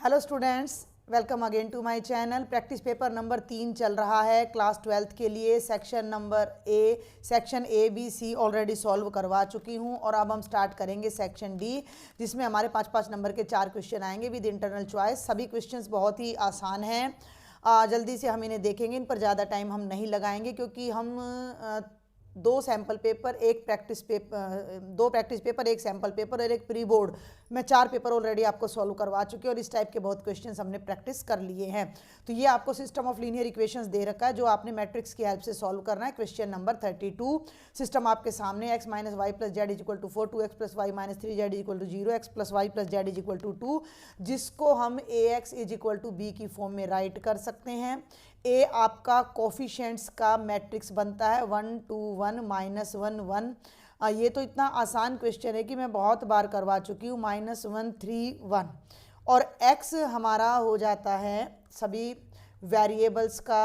Hello students, welcome again to my channel. Practice paper number 3 चल रहा है class 12th के लिए। Section number section A B C already solve करवा चुकी हूं और अब हम स्टार्ट करेंगे सेक्शन डी, जिसमें हमारे 5-5 नंबर के 4 क्वेश्चन आएंगे विद इंटरनल चॉइस। सभी क्वेश्चंस बहुत ही आसान हैं। जल्दी से हम इन्हें देखेंगे, इन पर ज़्यादा टाइम हम नहीं लगाएंगे क्योंकि हम दो प्रैक्टिस पेपर, एक सैम्पल पेपर और एक प्री बोर्ड में 4 पेपर ऑलरेडी आपको सॉल्व करवा चुके हैं और इस टाइप के बहुत क्वेश्चंस हमने प्रैक्टिस कर लिए हैं। तो ये आपको सिस्टम ऑफ लीनियर इक्वेशंस दे रखा है जो आपने मैट्रिक्स की हेल्प से सॉल्व करना है। क्वेश्चन नंबर 32 सिस्टम आपके सामने, x minus y plus z is equal to 4, 2x plus y minus 3 z is equal to 0, x plus y plus z is equal to 2, जिसको हम ax is equal to b की form में write कर सकते हैं। ए आपका coefficients का matrix बनता है 1 2 1 -1 1। ये तो इतना आसान क्वेश्चन है कि मैं बहुत बार करवा चुकी हूँ। -1 3 1 और x हमारा हो जाता है सभी वेरिएबल्स का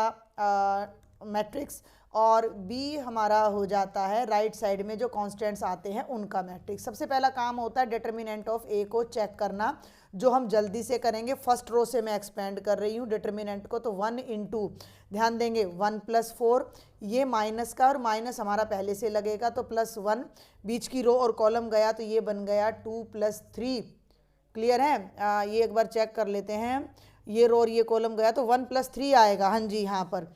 मैट्रिक्स और b हमारा हो जाता है राइट साइड में जो कांस्टेंट्स आते हैं उनका मैट्रिक्स। सबसे पहला काम होता है डिटर्मिनेंट ऑफ a को चेक करना, जो हम जल्दी से करेंगे। फर्स्ट रो से मैं एक्सपेंड कर रही हूँ डिटर्मिनेंट को, तो 1 इंटू, ध्यान देंगे 1 + 4, ये माइनस का और माइनस हमारा पहले से लगेगा तो +1, बीच की रो और कॉलम गया तो ये बन गया 2 + 3। क्लियर है? ये एक बार चेक कर लेते हैं। ये रो और ये कॉलम गया तो 1 + 3 आएगा। हाँ जी, यहाँ पर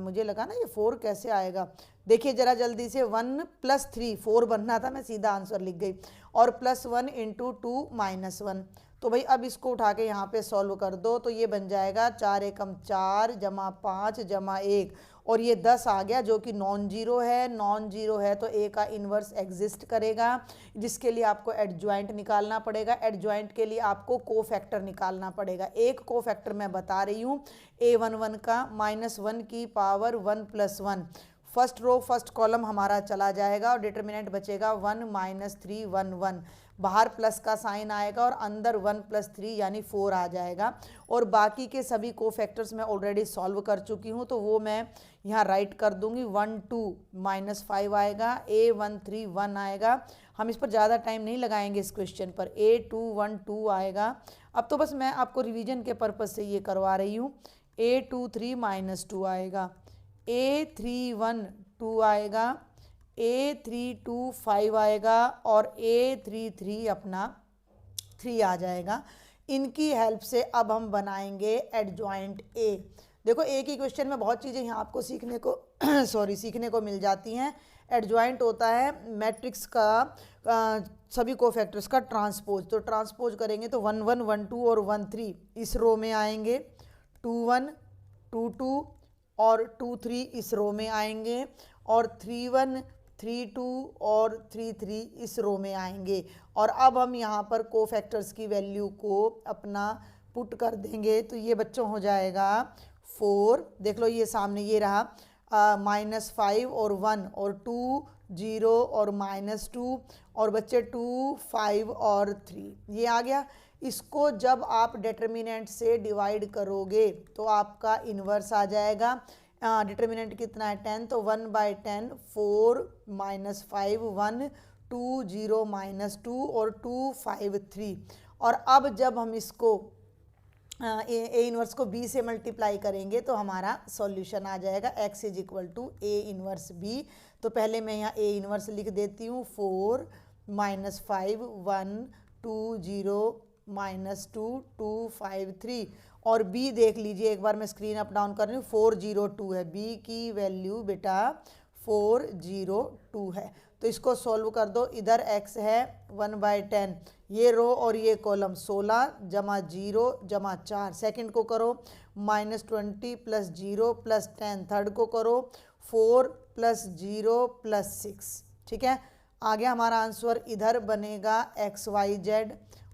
मुझे लगा ना ये 4 कैसे आएगा। देखिए जरा जल्दी से, 1 + 3 4 बनना था, मैं सीधा आंसर लिख गई। और +1 इंटू 2 -1। तो भाई अब इसको उठा के यहाँ पे सॉल्व कर दो तो ये बन जाएगा 4 एकम 4 जमा 5 जमा 1 और ये 10 आ गया, जो कि नॉन जीरो है। नॉन जीरो है तो ए का इन्वर्स एग्जिस्ट करेगा, जिसके लिए आपको एडजॉइंट निकालना पड़ेगा। एडजॉइंट के लिए आपको कोफैक्टर निकालना पड़ेगा। एक कोफैक्टर मैं बता रही हूँ a11 का -1 की power 1 + 1। First row first column हमारा चला जाएगा और डिटर्मिनेंट बचेगा 1 - 3 1 1। बाहर प्लस का साइन आएगा और अंदर 1 + 3 यानी 4 आ जाएगा। और बाकी के सभी कोफैक्टर्स मैं ऑलरेडी सॉल्व कर चुकी हूँ तो वो मैं यहाँ राइट कर दूंगी। 1 2 -5 आएगा, a13 1 आएगा। हम इस पर ज़्यादा टाइम नहीं लगाएंगे इस क्वेश्चन पर। a21 2 आएगा। अब तो बस मैं आपको रिवीजन के पर्पज़ से ये करवा रही हूँ। a23 -2 आएगा, a31 2 आएगा, a32 5 आएगा और a33 अपना 3 आ जाएगा। इनकी हेल्प से अब हम बनाएंगे एडजॉइंट ए। देखो एक ही क्वेश्चन में बहुत चीज़ें यहाँ आपको सीखने को सीखने को मिल जाती हैं। एडजॉइंट होता है मैट्रिक्स का सभी कोफैक्टर्स का ट्रांसपोज। तो ट्रांसपोज करेंगे तो 1 1 1 2 और 1 3 इस रो में आएंगे, 2 1 2 2 और 2 3 इस रो में आएंगे और 3 1 3 2 और 3 3 इस रो में आएंगे। और अब हम यहाँ पर कोफैक्टर्स की वैल्यू को अपना पुट कर देंगे तो ये बच्चों हो जाएगा 4। देख लो ये सामने ये रहा, -5 और 1 और 2 0 और -2 और बच्चे 2 5 और 3 ये आ गया। इसको जब आप डिटर्मिनेंट से डिवाइड करोगे तो आपका इन्वर्स आ जाएगा। डिटर्मिनेंट कितना है 10, तो 1/10 4 -5 1 2 0 -2 और 2 5 3। और अब जब हम इसको ए इन्वर्स को b से मल्टीप्लाई करेंगे तो हमारा सॉल्यूशन आ जाएगा x is equal to a inverse b। तो पहले मैं यहाँ a इन्वर्स लिख देती हूँ, 4 -5 1 2 0 -2 2 5 3 और b देख लीजिए एक बार, मैं स्क्रीन अप डाउन कर रही हूँ, 402 है। b की वैल्यू बेटा 402 है। तो इसको सॉल्व कर दो। इधर x है 1/10, ये रो और ये कॉलम 16 जमा 0 जमा 4। सेकंड को करो -20 + 0 + 10। थर्ड को करो 4 + 0 + 6। ठीक है, आ गया हमारा आंसर। इधर बनेगा XYZ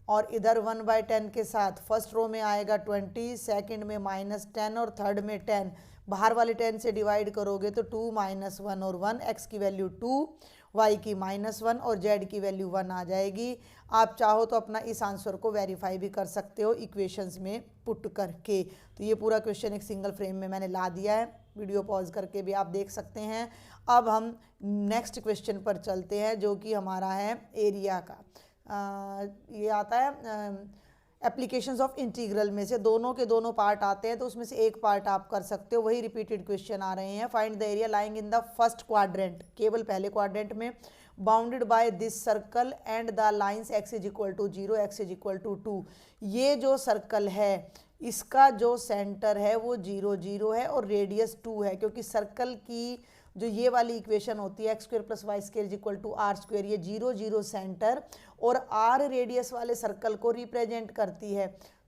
और इधर 1/10 के साथ फर्स्ट रो में आएगा 20, सेकंड में -10 और थर्ड में 10। बाहर वाले 10 से डिवाइड करोगे तो 2 -1 और 1, x की वैल्यू 2, y की -1 और z की वैल्यू 1 आ जाएगी। आप चाहो तो अपना इस आंसर को वेरीफाई भी कर सकते हो इक्वेशंस में पुट करके। तो ये पूरा क्वेश्चन एक सिंगल फ्रेम में मैंने ला दिया है, वीडियो पॉज करके भी आप देख सकते हैं। अब हम नेक्स्ट क्वेश्चन पर चलते हैं जो कि हमारा है एरिया का। ये आता है एप्लीकेशंस ऑफ इंटीग्रल में से दोनों के दोनों पार्ट आते हैं, तो उसमें से एक पार्ट आप कर सकते हो, वही रिपीटेड क्वेश्चन आ रहे हैं। Find the area lying in the first quadrant, केवल पहले क्वाड्रेंट में, bounded by this circle and the lines x is equal to 0, x is equal to 2। ये जो सर्कल है इसका जो सेंटर है वो 0 0 है और रेडियस 2 है, क्योंकि सर्कल की जो ये वाली इक्वेशन होती है x² + y² is equal to r², ये 0 0 सेंटर और r रेडियस वाले सर्कल को रिप्रेजेंट करती है।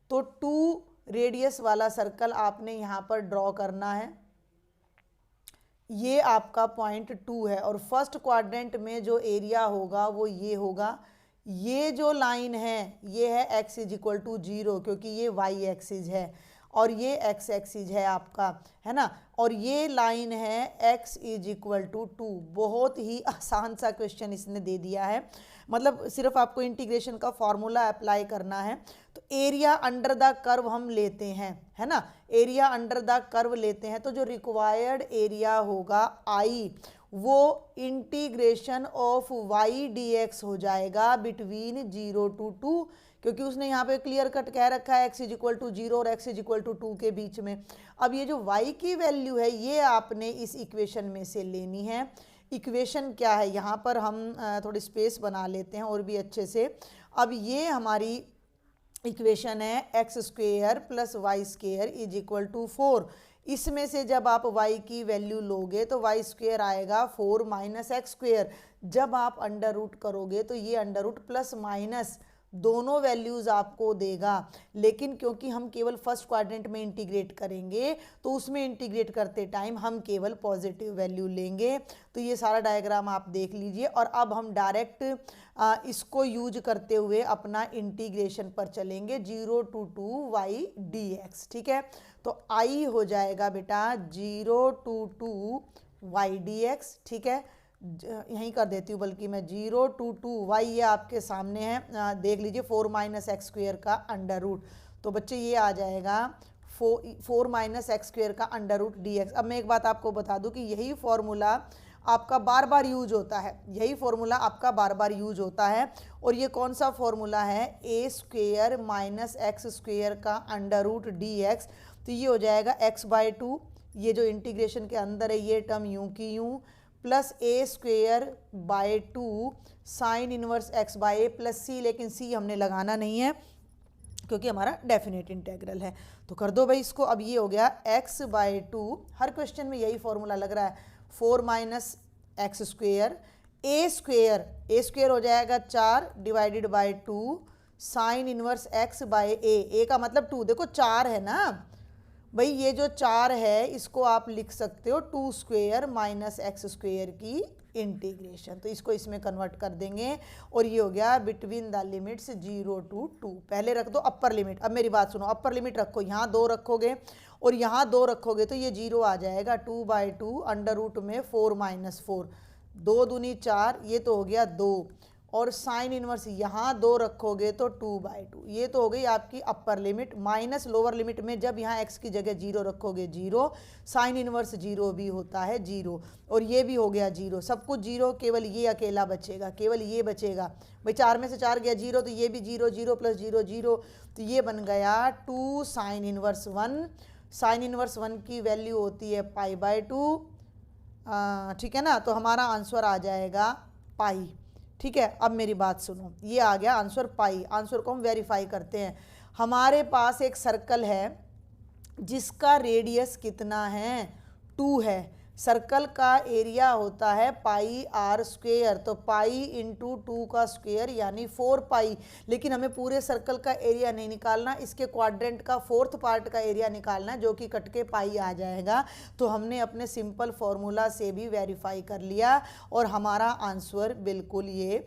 तो 2 रेडियस वाला सर्कल आपने यहाँ पर ड्रॉ करना है, ये आपका पॉइंट 2 है। और फर्स्ट क्वाड्रेंट में जो एरिया होगा वो ये होगा। ये जो लाइन है ये है x इज इक्वल टू 0, क्योंकि ये y एक्सिस है और ये x एक्सिस है आपका, है ना। और ये लाइन है x इज इक्वल टू 2। बहुत ही आसान सा क्वेश्चन इसने दे दिया है, मतलब सिर्फ आपको इंटीग्रेशन का फॉर्मूला अप्लाई करना है। तो एरिया अंडर द कर्व हम लेते हैं, है ना, एरिया अंडर द कर्व लेते हैं, तो जो रिक्वायर्ड एरिया होगा I वो इंटीग्रेशन ऑफ y dx हो जाएगा बिटवीन 0 to 2, क्योंकि उसने यहाँ पे क्लियर कट कह रखा है x इज इक्वल टू 0 और x इज इक्वल टू 2 के बीच में। अब ये जो y की वैल्यू है ये आपने इस इक्वेशन में से लेनी है। इक्वेशन क्या है, यहाँ पर हम थोड़ी स्पेस बना लेते हैं और भी अच्छे से। अब ये हमारी इक्वेशन है x² + y² is equal to 4। इसमें से जब आप y की वैल्यू लोगे तो y² आएगा 4 - x²। जब आप अंडर रूट करोगे तो ये अंडर रूट प्लस माइनस दोनों वैल्यूज़ आपको देगा। लेकिन क्योंकि हम केवल फर्स्ट क्वाड्रेंट में इंटीग्रेट करेंगे तो उसमें इंटीग्रेट करते टाइम हम केवल पॉजिटिव वैल्यू लेंगे। तो ये सारा डायग्राम आप देख लीजिए और अब हम डायरेक्ट इसको यूज करते हुए अपना इंटीग्रेशन पर चलेंगे, 0 to 2 y dx। ठीक है, तो I हो जाएगा बेटा 0 to 2 y dx। ठीक है, यहीं कर देती हूँ, बल्कि मैं 0 to 2 y, ये आपके सामने है, देख लीजिए 4 - x² का अंडर रूट। तो बच्चे ये आ जाएगा 4 - x² का अंडर रूट dx। अब मैं एक बात आपको बता दूं कि यही फॉर्मूला आपका बार बार यूज होता है, यही फॉर्मूला आपका बार बार यूज होता है। और ये कौन सा फॉर्मूला है, a² - x² का अंडर रूट dx। तो ये हो जाएगा x/2, ये जो इंटीग्रेशन के अंदर है ये टर्म यूं की यूं, plus a²/2 sine inverse x/a plus c, लेकिन c हमने लगाना नहीं है क्योंकि हमारा डेफिनेट इंटेग्रल है। तो कर दो भाई इसको। अब ये हो गया x/2, हर क्वेश्चन में यही फॉर्मूला लग रहा है, 4 - x², a² हो जाएगा 4 / 2 साइन इनवर्स x/a, a का मतलब 2, देखो 4 है ना भाई, ये जो 4 है इसको आप लिख सकते हो 2² - x² की इंटीग्रेशन। तो इसको इसमें कन्वर्ट कर देंगे और ये हो गया बिटवीन द लिमिट्स 0 to 2। पहले रख दो अपर लिमिट। अब मेरी बात सुनो, अपर लिमिट रखो, यहाँ 2 रखोगे और यहाँ 2 रखोगे तो ये 0 आ जाएगा, 2/2 अंडर रूट में 4 - 4, 2 दूनी 4, ये तो हो गया 2, और साइन इनवर्स यहाँ 2 रखोगे तो 2/2, ये तो हो गई आपकी upper limit. Minus lower limit में जब यहाँ x की जगह 0 रखोगे 0, साइन इनवर्स 0 भी होता है 0, और ये भी हो गया 0, सब कुछ 0, केवल ये अकेला बचेगा, केवल ये बचेगा भाई, 4 में से 4 गया 0, तो ये भी 0, 0 + 0 0, तो ये बन गया 2 साइन इनवर्स 1। साइन इनवर्स 1 की वैल्यू होती है π/2, ठीक है ना। तो हमारा आंसर आ जाएगा पाई। ठीक है, अब मेरी बात सुनो, ये आ गया आंसर पाई। आंसर को हम वेरीफाई करते हैं। हमारे पास एक सर्कल है जिसका रेडियस कितना है, 2 है। सर्कल का एरिया होता है πr², तो पाई इंटू 2 का स्क्वायर यानी 4π। लेकिन हमें पूरे सर्कल का एरिया नहीं निकालना, इसके क्वाड्रेंट का 4th पार्ट का एरिया निकालना है, जो कि कट के पाई आ जाएगा। तो हमने अपने सिंपल फॉर्मूला से भी वेरीफाई कर लिया और हमारा आंसर बिल्कुल ये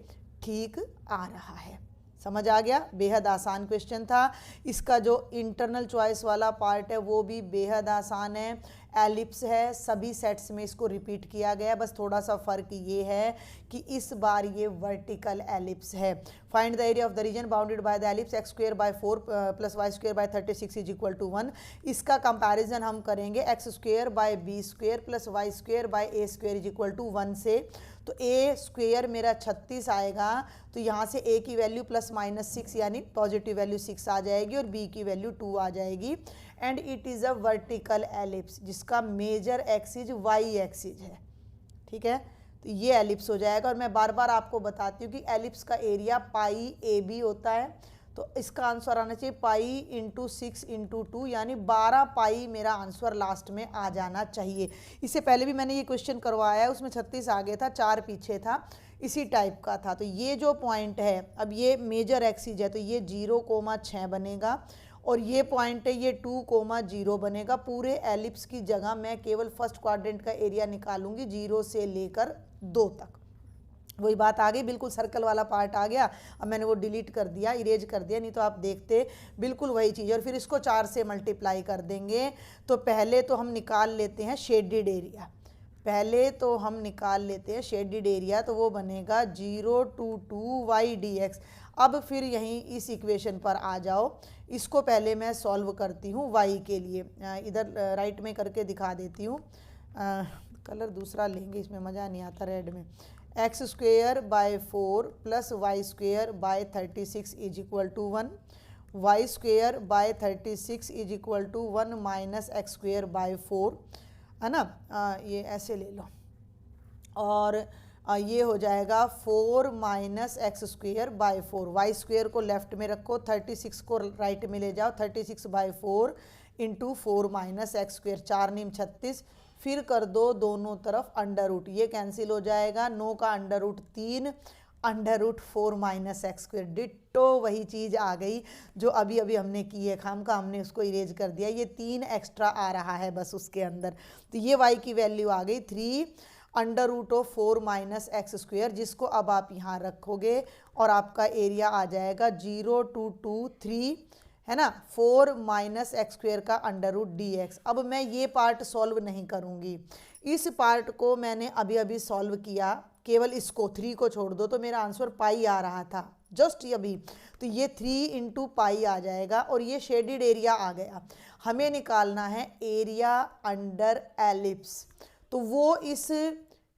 ठीक आ रहा है। समझ आ गया, बेहद आसान क्वेश्चन था। इसका जो इंटरनल चॉइस वाला पार्ट है वो भी बेहद आसान है। एलिप्स है, सभी सेट्स में इसको रिपीट किया गया, बस थोड़ा सा फर्क ये है कि इस बार ये वर्टिकल एलिप्स है। Find the area of the region bounded by the ellipse x square by 4 plus y square by 36 is equal to 1। इसका कंपैरिजन हम करेंगे x square by b square plus y square by a square is equal to 1 से। तो ए square मेरा 36 आएगा, तो यहाँ से ए की वैल्यू ±6 यानी पॉजिटिव वैल्यू 6 आ जाएगी और बी की वैल्यू 2 आ जाएगी। And it is a vertical ellipse जिसका मेजर एक्सिस वाई एक्सिस है। ठीक है, तो ये एलिप्स हो जाएगा। और मैं बार बार आपको बताती हूँ कि एलिप्स का एरिया पाई ए बी होता है, तो इसका आंसर आना चाहिए पाई इंटू 6 इंटू 2 यानी 12 पाई मेरा आंसर लास्ट में आ जाना चाहिए। इससे पहले भी मैंने ये क्वेश्चन करवाया है, उसमें 36 आगे था, 4 पीछे था, इसी टाइप का था। तो ये जो पॉइंट है, अब ये मेजर एक्सिस है तो ये 0,6 बनेगा और ये पॉइंट है ये 2,0 बनेगा। पूरे एलिप्स की जगह मैं केवल फर्स्ट क्वाड्रेंट का एरिया निकालूंगी 0 से लेकर 2 तक। वही बात आ गई, बिल्कुल सर्कल वाला पार्ट आ गया। अब मैंने वो डिलीट कर दिया, इरेज कर दिया, नहीं तो आप देखते बिल्कुल वही चीज़। और फिर इसको 4 से मल्टीप्लाई कर देंगे। तो पहले तो हम निकाल लेते हैं शेडिड एरिया, शेडिड एरिया, तो वो बनेगा 0 to 2 y dx। अब फिर यहीं इस इक्वेशन पर आ जाओ, इसको पहले मैं सॉल्व करती हूँ y के लिए। इधर राइट में करके दिखा देती हूँ, कलर दूसरा लेंगे, इसमें मज़ा नहीं आता रेड में। x square by 4 plus y square by 36 is equal to 1, y square by 36 is equal to 1 minus x square by 4, है ना। ये ऐसे ले लो और ये हो जाएगा 4 minus x square by 4। Y square को लेफ्ट में रखो, 36 को राइट में ले जाओ, 36 by 4 into 4 minus x square, 4 नीम 36। फिर कर दो दोनों तरफ अंडर रूट, ये कैंसिल हो जाएगा, 9 का under root 3, under root 4 minus x square. Ditto वही चीज़ आ गई जो अभी अभी हमने की है, खाम का हमने उसको इरेज कर दिया, ये 3 एक्स्ट्रा आ रहा है बस उसके अंदर। तो ये y की वैल्यू आ गई 3 under root of 4 minus x square, जिसको अब आप यहाँ रखोगे और आपका एरिया आ जाएगा 0 to 2 3, है ना, 4 माइनस एक्स स्क्वेयर का अंडर रूट डी एक्स। अब मैं ये पार्ट सॉल्व नहीं करूँगी, इस पार्ट को मैंने अभी अभी सॉल्व किया, केवल इसको 3 को छोड़ दो तो मेरा आंसर पाई आ रहा था जस्ट अभी। तो ये 3 इंटू पाई आ जाएगा और ये शेडिड एरिया आ गया। हमें निकालना है एरिया अंडर एलिप्स, तो वो इस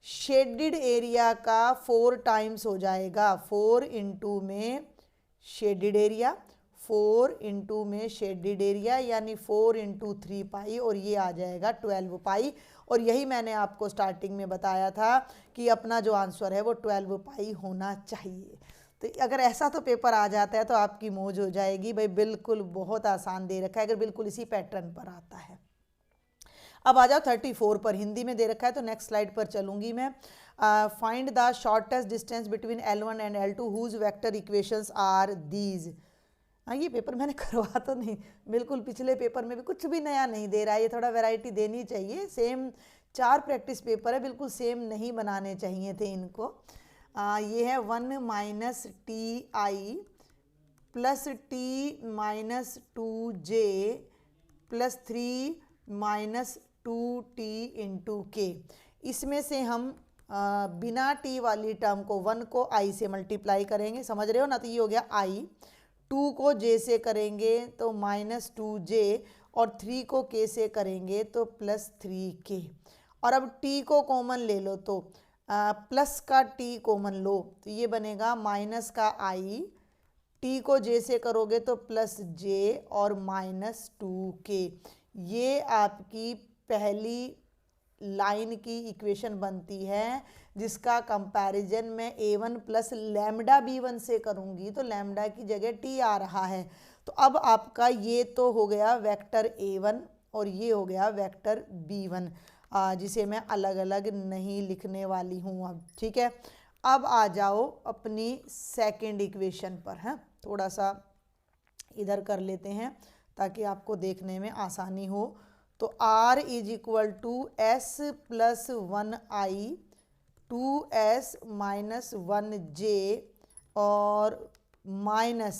शेडिड एरिया का 4 टाइम्स हो जाएगा। 4 इंटू में शेडिड एरिया, 4 इंटू में शेडिड एरिया यानी 4 इंटू 3 पाई और ये आ जाएगा 12 पाई। और यही मैंने आपको स्टार्टिंग में बताया था कि अपना जो आंसर है वो 12 पाई होना चाहिए। तो अगर ऐसा तो पेपर आ जाता है तो आपकी मौज हो जाएगी भाई, बिल्कुल बहुत आसान दे रखा है अगर बिल्कुल इसी पैटर्न पर आता है। अब आ जाओ 34 पर, हिंदी में दे रखा है तो नेक्स्ट स्लाइड पर चलूंगी मैं। Find the shortest distance between L1 and L2 whose vector equations are these. हाँ, ये पेपर मैंने करवा तो नहीं, बिल्कुल पिछले पेपर में भी कुछ भी नया नहीं दे रहा है, ये थोड़ा वैरायटी देनी चाहिए। सेम 4 प्रैक्टिस पेपर है, बिल्कुल सेम नहीं बनाने चाहिए थे इनको। ये है 1 minus T I plus T minus 2j plus 3 minus 2t into के। इसमें से हम बिना t वाली टर्म को 1 को i से मल्टीप्लाई करेंगे, समझ रहे हो ना, तो ये हो गया i, 2 को j से करेंगे तो माइनस 2j और 3 को k से करेंगे तो प्लस 3k। और अब t को कॉमन ले लो तो प्लस का t कॉमन लो तो ये बनेगा माइनस का i, t को j से करोगे तो प्लस j और माइनस 2k। ये आपकी पहली लाइन की इक्वेशन बनती है जिसका कंपैरिजन मैं a1 प्लस लैम्डा b1 से करूँगी, तो लैम्डा की जगह t आ रहा है। तो अब आपका ये तो हो गया वेक्टर a1 और ये हो गया वेक्टर b1, जिसे मैं अलग अलग नहीं लिखने वाली हूँ अब, ठीक है। अब आ जाओ अपनी सेकंड इक्वेशन पर, है थोड़ा सा इधर कर लेते हैं ताकि आपको देखने में आसानी हो। तो r is equal to s plus 1i 2s minus 1j और minus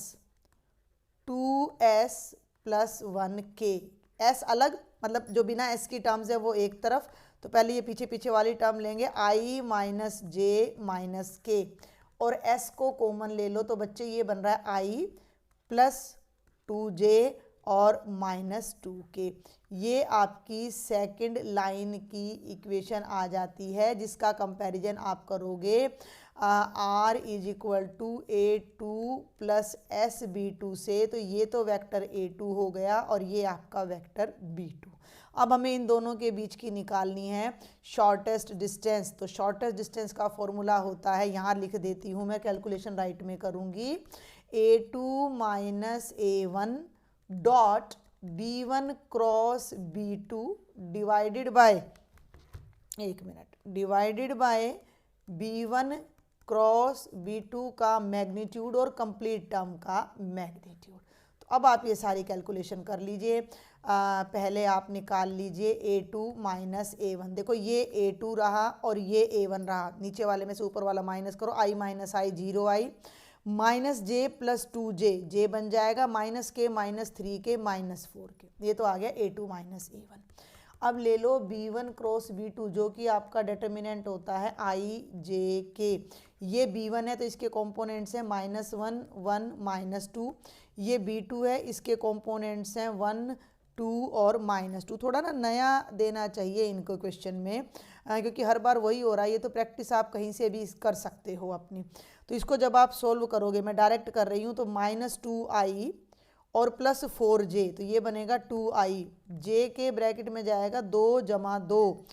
2s plus 1k, S अलग, मतलब जो बिना एस की टर्म्स है वो एक तरफ, तो पहले ये पीछे पीछे वाली टर्म लेंगे आई माइनस जे माइनस के, और एस को कॉमन ले लो तो बच्चे ये बन रहा है आई प्लस 2j और माइनस 2k। ये आपकी सेकंड लाइन की इक्वेशन आ जाती है, जिसका कंपैरिजन आप करोगे r is equal to a2 plus sb2 से, तो ये तो वेक्टर a2 हो गया और ये आपका वेक्टर b2। अब हमें इन दोनों के बीच की निकालनी है शॉर्टेस्ट डिस्टेंस। तो शॉर्टेस्ट डिस्टेंस का फॉर्मूला होता है, यहाँ लिख देती हूँ मैं, कैलकुलेशन राइट में करूँगी, a2 minus a1 dot b1 cross b2 divided by, एक minute, divided by b1 cross b2 का मैग्नीट्यूड और कंप्लीट टर्म का मैग्नीट्यूड। तो अब आप ये सारी कैलकुलेशन कर लीजिए। पहले आप निकाल लीजिए a2 माइनस a1। देखो ये a2 रहा और ये a1 रहा, नीचे वाले में से ऊपर वाला माइनस करो, i minus I 0 I, minus J plus 2j, जे बन जाएगा माइनस के माइनस 3k माइनस 4k, ये तो आ गया a2 माइनस a1। अब ले लो b1 क्रॉस b2 जो कि आपका डिटर्मिनेंट होता है i j k। ये b1 है तो इसके कंपोनेंट्स हैं -1 1 -2, ये b2 है इसके कंपोनेंट्स हैं 1 2 और -2। थोड़ा ना नया देना चाहिए इनको क्वेश्चन में, क्योंकि हर बार वही हो रहा है। ये तो प्रैक्टिस आप कहीं से भी कर सकते हो अपनी। तो इसको जब आप सोल्व करोगे, मैं डायरेक्ट कर रही हूँ, तो -2i और प्लस 4j, तो ये बनेगा 2i, j के ब्रैकेट में जाएगा 2 जमा 2,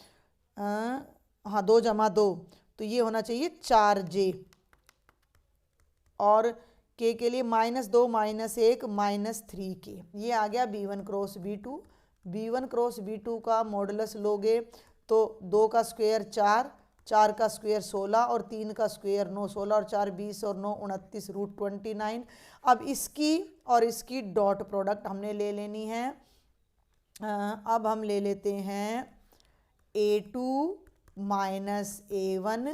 हाँ 2 जमा 2, तो ये होना चाहिए 4j, और k के लिए -2 -1 -3k। ये आ गया b1 cross b2। b1 cross b2 का मॉडुलस लोगे तो 2 का स्क्वायर 4, 4 का स्क्वायर 16 और 3 का स्क्वायर 9, 16 और 4 20 और 9 29 रूट 29। अब इसकी और इसकी डॉट प्रोडक्ट हमने ले लेनी है। अब हम ले लेते हैं a2 minus a1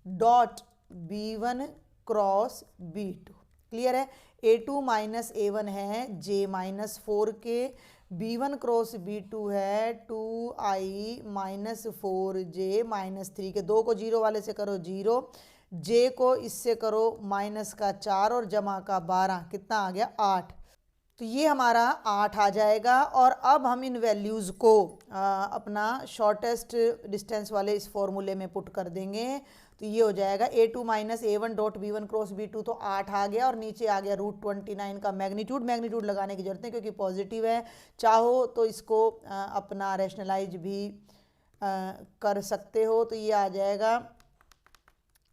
dot b1 cross b2। Clear है? a2 माइनस a1 है j minus 4k, b1 cross b2 है 2i minus 4j minus 3k। 2 को 0 वाले से करो 0, j को इससे करो माइनस का 4 और जमा का 12, कितना आ गया 8। तो ये हमारा 8 आ जाएगा। और अब हम इन वैल्यूज़ को अपना शॉर्टेस्ट डिस्टेंस वाले इस फॉर्मूले में पुट कर देंगे। तो ये हो जाएगा a2 minus a1 dot b1 cross b2, तो 8 आ गया और नीचे आ गया रूट 29 का मैग्नीट्यूड। मैग्नीट्यूड लगाने की जरूरत नहीं क्योंकि पॉजिटिव है, चाहो तो इसको अपना रैशनलाइज भी कर सकते हो। तो ये आ जाएगा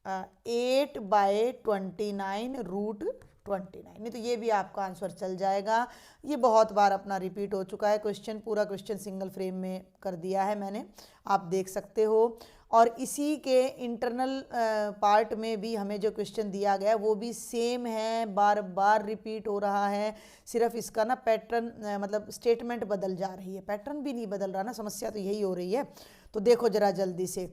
8/29 रूट 29। नहीं तो ये भी आपका आंसर चल जाएगा। ये बहुत बार अपना रिपीट हो चुका है क्वेश्चन, पूरा क्वेश्चन सिंगल फ्रेम में कर दिया है मैंने, आप देख सकते हो। और इसी के इंटरनल पार्ट में भी हमें जो क्वेश्चन दिया गया है वो भी सेम है, बार बार रिपीट हो रहा है, सिर्फ इसका ना पैटर्न मतलब स्टेटमेंट बदल जा रही है, पैटर्न भी नहीं बदल रहा ना, समस्या तो यही हो रही है। तो देखो जरा जल्दी से,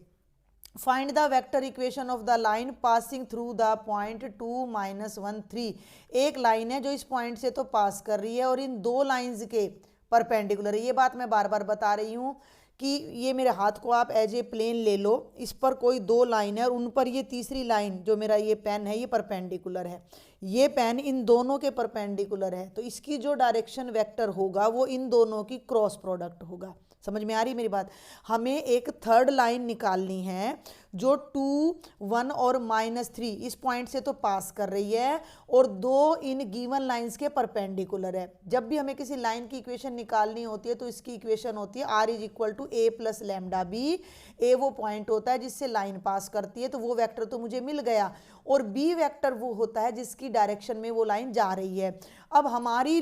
find the vector equation of the line passing through the point 2 -1 3। एक लाइन है जो इस पॉइंट से तो पास कर रही है और इन दो लाइंस के परपेंडिकुलर है। ये बात मैं बार बार बता रही हूँ कि ये मेरे हाथ को आप एज ए प्लेन ले लो, इस पर कोई दो लाइन है और उन पर ये तीसरी लाइन जो मेरा ये पेन है ये परपेंडिकुलर है, ये पेन इन दोनों के परपेंडिकुलर है, तो इसकी जो डायरेक्शन वेक्टर होगा वो इन दोनों की क्रॉस प्रोडक्ट होगा। समझ में आ रही मेरी बात? हमें एक थर्ड लाइन निकालनी है जो 2 1 और -3 इस पॉइंट से तो पास कर रही है और दो इन गिवन लाइंस के परपेंडिकुलर है। जब भी हमें किसी लाइन की इक्वेशन निकालनी होती है तो इसकी इक्वेशन होती है r is equal to a plus lambda b. A वो पॉइंट होता है जिससे लाइन पास करती है, तो वो वेक्टर तो मुझे मिल गया, और बी वेक्टर वो होता है जिसकी डायरेक्शन में वो लाइन जा रही है। अब हमारी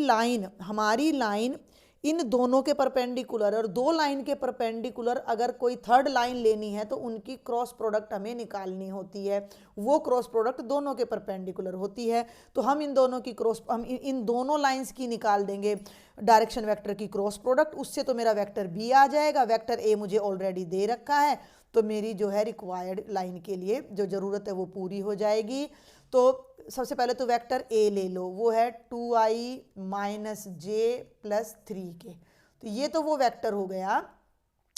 लाइन इन दोनों के परपेंडिकुलर और दो लाइन के परपेंडिकुलर अगर कोई थर्ड लाइन लेनी है तो उनकी क्रॉस प्रोडक्ट हमें निकालनी होती है, वो क्रॉस प्रोडक्ट दोनों के परपेंडिकुलर होती है। तो हम इन दोनों लाइंस की निकाल देंगे डायरेक्शन वेक्टर की क्रॉस प्रोडक्ट, उससे तो मेरा वेक्टर बी आ जाएगा। वेक्टर ए मुझे ऑलरेडी दे रखा है, तो मेरी जो है रिक्वायर्ड लाइन के लिए जो ज़रूरत है वो पूरी हो जाएगी। तो सबसे पहले तो वेक्टर ए ले लो, वो है 2i - j + 3k। तो ये तो वो वेक्टर हो गया,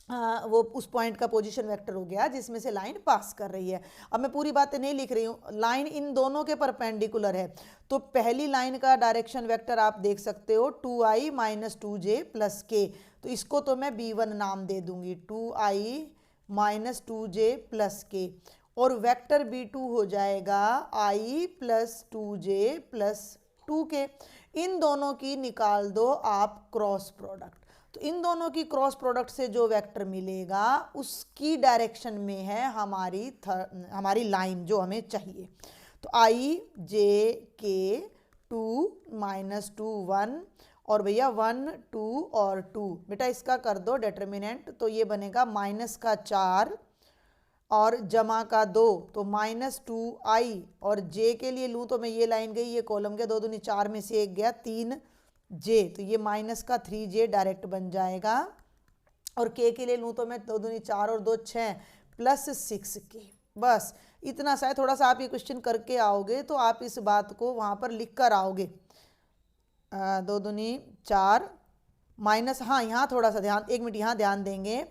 वो उस पॉइंट का पोजीशन वेक्टर हो गया जिसमें से लाइन पास कर रही है। अब मैं पूरी बातें नहीं लिख रही हूँ, लाइन इन दोनों के परपेंडिकुलर है, तो पहली लाइन का डायरेक्शन वेक्टर आप देख सकते हो 2i माइनस 2j प्लस के, तो इसको तो मैं b1 नाम दे दूंगी, 2i माइनस 2j प्लस के, और वेक्टर b2 हो जाएगा i plus 2j plus 2k। इन दोनों की निकाल दो आप क्रॉस प्रोडक्ट, तो इन दोनों की क्रॉस प्रोडक्ट से जो वेक्टर मिलेगा उसकी डायरेक्शन में है हमारी लाइन जो हमें चाहिए। तो i j k 2 माइनस 2 1 और भैया 1 2 और 2, बेटा इसका कर दो डिटर्मिनेंट, तो ये बनेगा माइनस का 4 और जमा का 2, तो माइनस 2i, और j के लिए लूँ तो मैं ये लाइन गई, ये कॉलम गया, 2 दूनी 4 में से 1 गया 3j, तो ये माइनस का 3j डायरेक्ट बन जाएगा। और k के लिए लूँ तो मैं 2 दूनी 4 और 2 6 प्लस 6k। बस इतना सा है, थोड़ा सा आप ये क्वेश्चन करके आओगे तो आप इस बात को वहाँ पर लिख कर आओगे। 2 दूनी 4 माइनस, हाँ यहाँ थोड़ा सा ध्यान, 1 मिनट यहाँ ध्यान देंगे,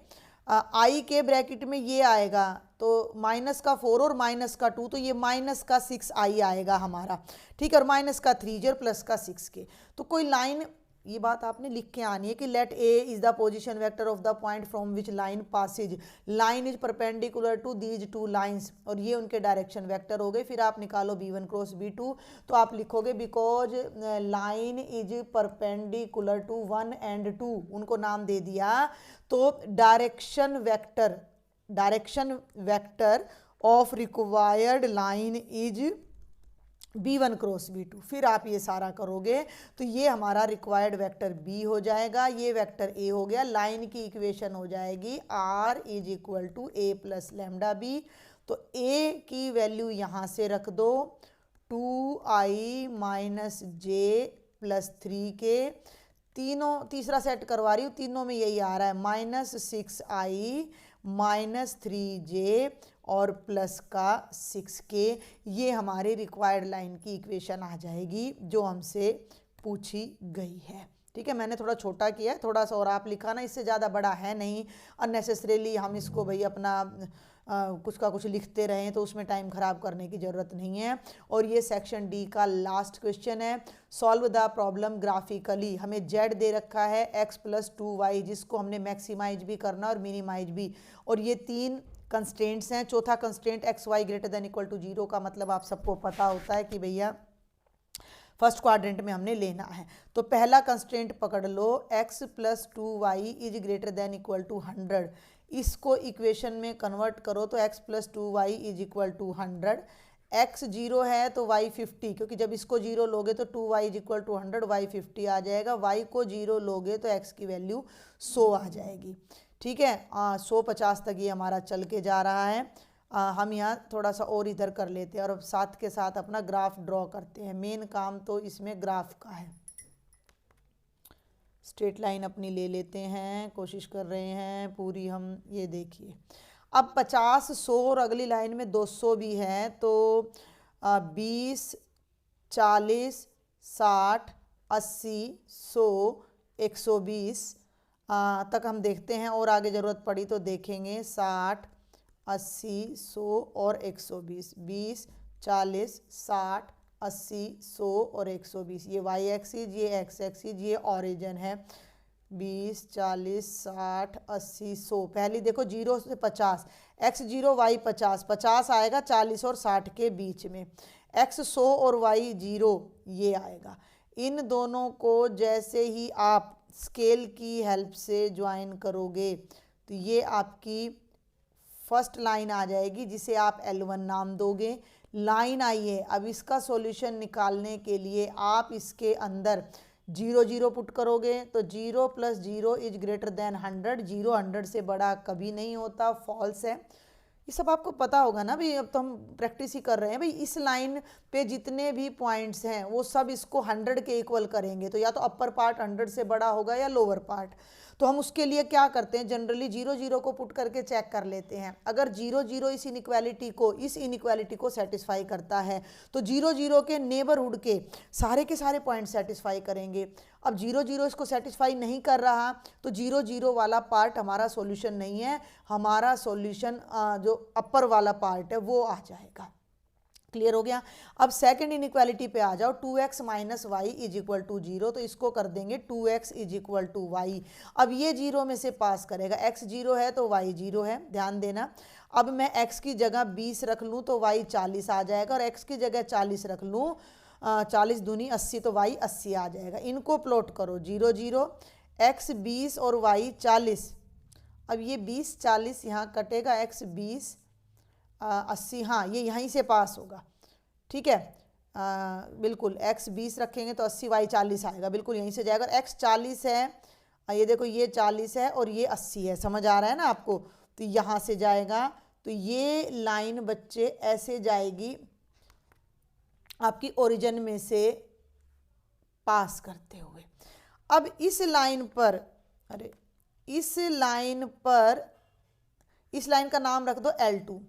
आई के ब्रैकेट में ये आएगा तो माइनस का 4 और माइनस का 2, तो ये माइनस का 6i आएगा हमारा, ठीक है, और माइनस का 3j और प्लस का 6k। तो कोई लाइन, ये बात आपने लिख के आनी है कि let a is the position vector of the point from which line passes, line is perpendicular to these two lines, और ये उनके डायरेक्शन वेक्टर हो गए। फिर आप निकालो b1 क्रॉस b2, तो आप लिखोगे because line is perpendicular to 1 and 2, उनको नाम दे दिया, तो direction vector of required line is b1 cross b2। फिर आप ये सारा करोगे तो ये हमारा रिक्वायर्ड वेक्टर b हो जाएगा, ये वेक्टर a हो गया, लाइन की इक्वेशन हो जाएगी r is equal to a plus lambda b। तो a की वैल्यू यहाँ से रख दो 2i minus j plus 3k, तीनों तीसरा सेट करवा रही हूँ, तीनों में यही आ रहा है, माइनस 6i माइनस 3j और प्लस का 6k। ये हमारी रिक्वायर्ड लाइन की इक्वेशन आ जाएगी जो हमसे पूछी गई है। ठीक है, मैंने थोड़ा छोटा किया है, थोड़ा सा और आप लिखा ना, इससे ज़्यादा बड़ा है नहीं, अननेसेसरीली हम इसको भाई अपना कुछ का कुछ लिखते रहें तो उसमें टाइम ख़राब करने की ज़रूरत नहीं है। और ये सेक्शन डी का लास्ट क्वेश्चन है, सॉल्व द प्रॉब्लम ग्राफिकली। हमें z दे रखा है x प्लस 2y, जिसको हमने मैक्सिमाइज भी करना और मिनिमाइज भी, और ये 3 कंस्ट्रेंट्स हैं। चौथा constraint xy greater than equal to 0 का मतलब आप सबको पता होता है कि भैया फर्स्ट क्वाड्रेंट में हमने लेना है। तो पहला कंस्ट्रेंट पकड़ लो, x प्लस 2y is greater than equal to 100, इसको इक्वेशन में कन्वर्ट करो तो x प्लस 2y is equal to 100, x 0 है तो y 50, क्योंकि जब इसको 0 लोगे तो 2y is equal to 100, y 50 आ जाएगा, y को 0 लोगे तो x की वैल्यू 100 आ जाएगी। ठीक है, 150 तक ये हमारा चल के जा रहा है। हम यहाँ थोड़ा सा और इधर कर लेते हैं और अब साथ के साथ अपना ग्राफ ड्रॉ करते हैं। मेन काम तो इसमें ग्राफ का है। स्ट्रेट लाइन अपनी ले लेते हैं, कोशिश कर रहे हैं पूरी हम, ये देखिए अब 50 100 और अगली लाइन में 200 भी है, तो 20 40 60 80 100 120 तक हम देखते हैं, और आगे ज़रूरत पड़ी तो देखेंगे 60 80 100 और 120, 20 40 60 80 100 और 120, ये y एक्सिस, ये x एक्सिस, ये ओरिजिन है। 20 40 60 80 100, पहली देखो 0 से 50, x 0 y 50, 50 आएगा 40 और 60 के बीच में, x 100 और y 0 ये आएगा। इन दोनों को जैसे ही आप स्केल की हेल्प से ज्वाइन करोगे तो ये आपकी फर्स्ट लाइन आ जाएगी, जिसे आप L1 नाम दोगे। लाइन आई है, अब इसका सॉल्यूशन निकालने के लिए आप इसके अंदर 0 0 पुट करोगे तो 0 प्लस 0 इज ग्रेटर देन 100, 0 100 से बड़ा कभी नहीं होता, फॉल्स है। ये सब आपको पता होगा ना भाई, अब तो हम प्रैक्टिस ही कर रहे हैं भाई। इस लाइन पे जितने भी पॉइंट्स हैं वो सब इसको 100 के इक्वल करेंगे, तो या तो अपर पार्ट 100 से बड़ा होगा या लोअर पार्ट। तो हम उसके लिए क्या करते हैं, जनरली 0 0 को पुट करके चेक कर लेते हैं। अगर 0 0 इस इनइक्वालिटी को सेटिस्फाई करता है तो 0 0 के नेबरहुड के सारे पॉइंट सेटिस्फाई करेंगे। अब 0 0 इसको सेटिस्फाई नहीं कर रहा तो 0 0 वाला पार्ट हमारा सॉल्यूशन नहीं है, हमारा सॉल्यूशन जो अपर वाला पार्ट है वो आ जाएगा। क्लियर हो गया। अब सेकंड इनइक्वालिटी पे आ जाओ, 2x minus y is equal to 0, तो इसको कर देंगे 2x is equal to Y. अब ये 0 में से पास करेगा, x 0 है तो y 0 है, ध्यान देना। अब मैं x की जगह 20 रख लूँ तो y 40 आ जाएगा, और x की जगह 40 रख लूँ, 40 दूनी 80 तो y 80 आ जाएगा। इनको प्लॉट करो, 0 0, x 20 और y 40। अब ये 20 40 यहाँ कटेगा, x 20 80, हाँ ये यहीं से पास होगा, ठीक है। बिल्कुल x 20 रखेंगे तो 80 y 40 आएगा, बिल्कुल यहीं से जाएगा। x 40 है, ये देखो ये 40 है और ये 80 है, समझ आ रहा है ना आपको, तो यहाँ से जाएगा। तो ये लाइन बच्चे ऐसे जाएगी आपकी ओरिजिन में से पास करते हुए। अब इस लाइन पर, अरे इस लाइन का नाम रख दो L2।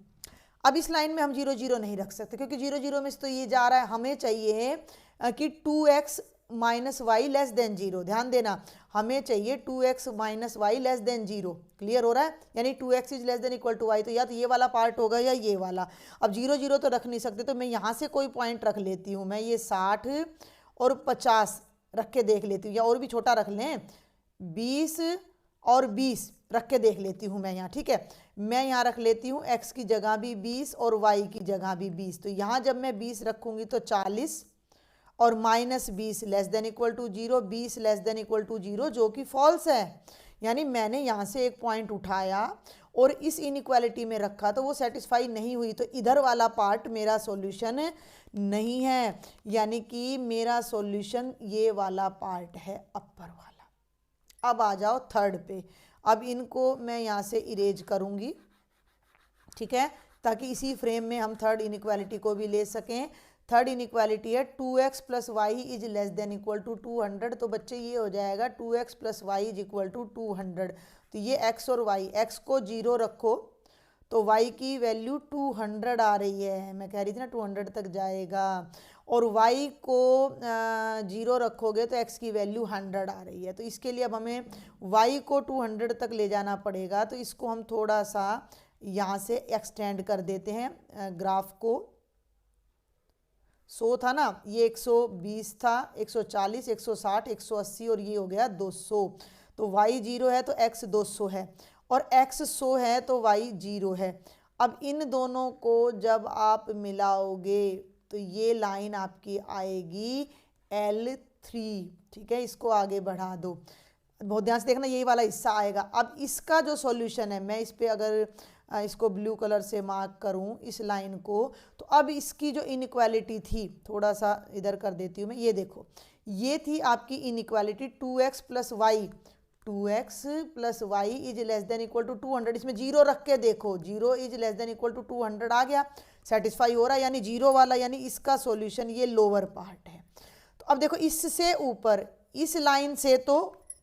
अब इस लाइन में हम 0 0 नहीं रख सकते क्योंकि 0 0 में तो ये जा रहा है, हमें चाहिए कि 2x minus y less than 0। ध्यान देना, हमें चाहिए 2x minus y less than 0। Clear हो रहा है, यानी 2x is less than equal to y, तो या तो ये वाला पार्ट होगा या ये वाला। अब 0 0 तो रख नहीं सकते, तो मैं यहाँ से कोई पॉइंट रख लेती हूँ, मैं ये 60 और 50 रख के देख लेती हूँ, या और भी छोटा रख लें, 20 और 20 रख के देख लेती हूँ मैं यहाँ, ठीक है। मैं यहाँ रख लेती हूँ x की जगह भी 20 और y की जगह भी 20, तो यहाँ जब मैं 20 रखूँगी तो 40 और minus 20 less than equal to 0, 20 less than equal to 0, जो कि फॉल्स है। यानी मैंने यहाँ से एक पॉइंट उठाया और इस इनइक्वालिटी में रखा तो वो सेटिस्फाई नहीं हुई, तो इधर वाला पार्ट मेरा सॉल्यूशन नहीं है, यानी कि मेरा सॉल्यूशन ये वाला पार्ट है, अपर वाला। अब आ जाओ थर्ड पे। अब इनको मैं यहाँ से इरेज करूँगी, ठीक है, ताकि इसी फ्रेम में हम थर्ड इनइक्वालिटी को भी ले सकें। थर्ड इनइक्वालिटी है 2x plus y is less than equal to 200, तो बच्चे ये हो जाएगा 2x plus y is equal to 200। तो ये x और y, x को 0 रखो तो y की वैल्यू 200 आ रही है, मैं कह रही थी ना 200 तक जाएगा, और y को 0 रखोगे तो x की वैल्यू 100 आ रही है। तो इसके लिए अब हमें y को 200 तक ले जाना पड़ेगा, तो इसको हम थोड़ा सा यहाँ से एक्सटेंड कर देते हैं ग्राफ को। 100 था ना, ये 120 था, 140, 160, 180 और ये हो गया 200। तो y 0 है तो x 200 है, और x 100 है तो y 0 है। अब इन दोनों को जब आप मिलाओगे तो ये लाइन आपकी आएगी L3, ठीक है। इसको आगे बढ़ा दो, बहुत ध्यान से देखना, यही वाला हिस्सा आएगा। अब इसका जो सॉल्यूशन है, मैं इस पे अगर इसको ब्लू कलर से मार्क करूं इस लाइन को, तो अब इसकी जो इनइक्वालिटी थी, थोड़ा सा इधर कर देती हूँ मैं, ये देखो ये थी आपकी inequality 2x plus y, 2x plus y is less than equal to 200। इसमें 0 रख के देखो, 0 is less than equal to 200 आ गया, सेटिस्फाई हो रहा है, यानी 0 वाला, यानी इसका सॉल्यूशन ये लोअर पार्ट है। तो अब देखो इससे ऊपर, इस लाइन से तो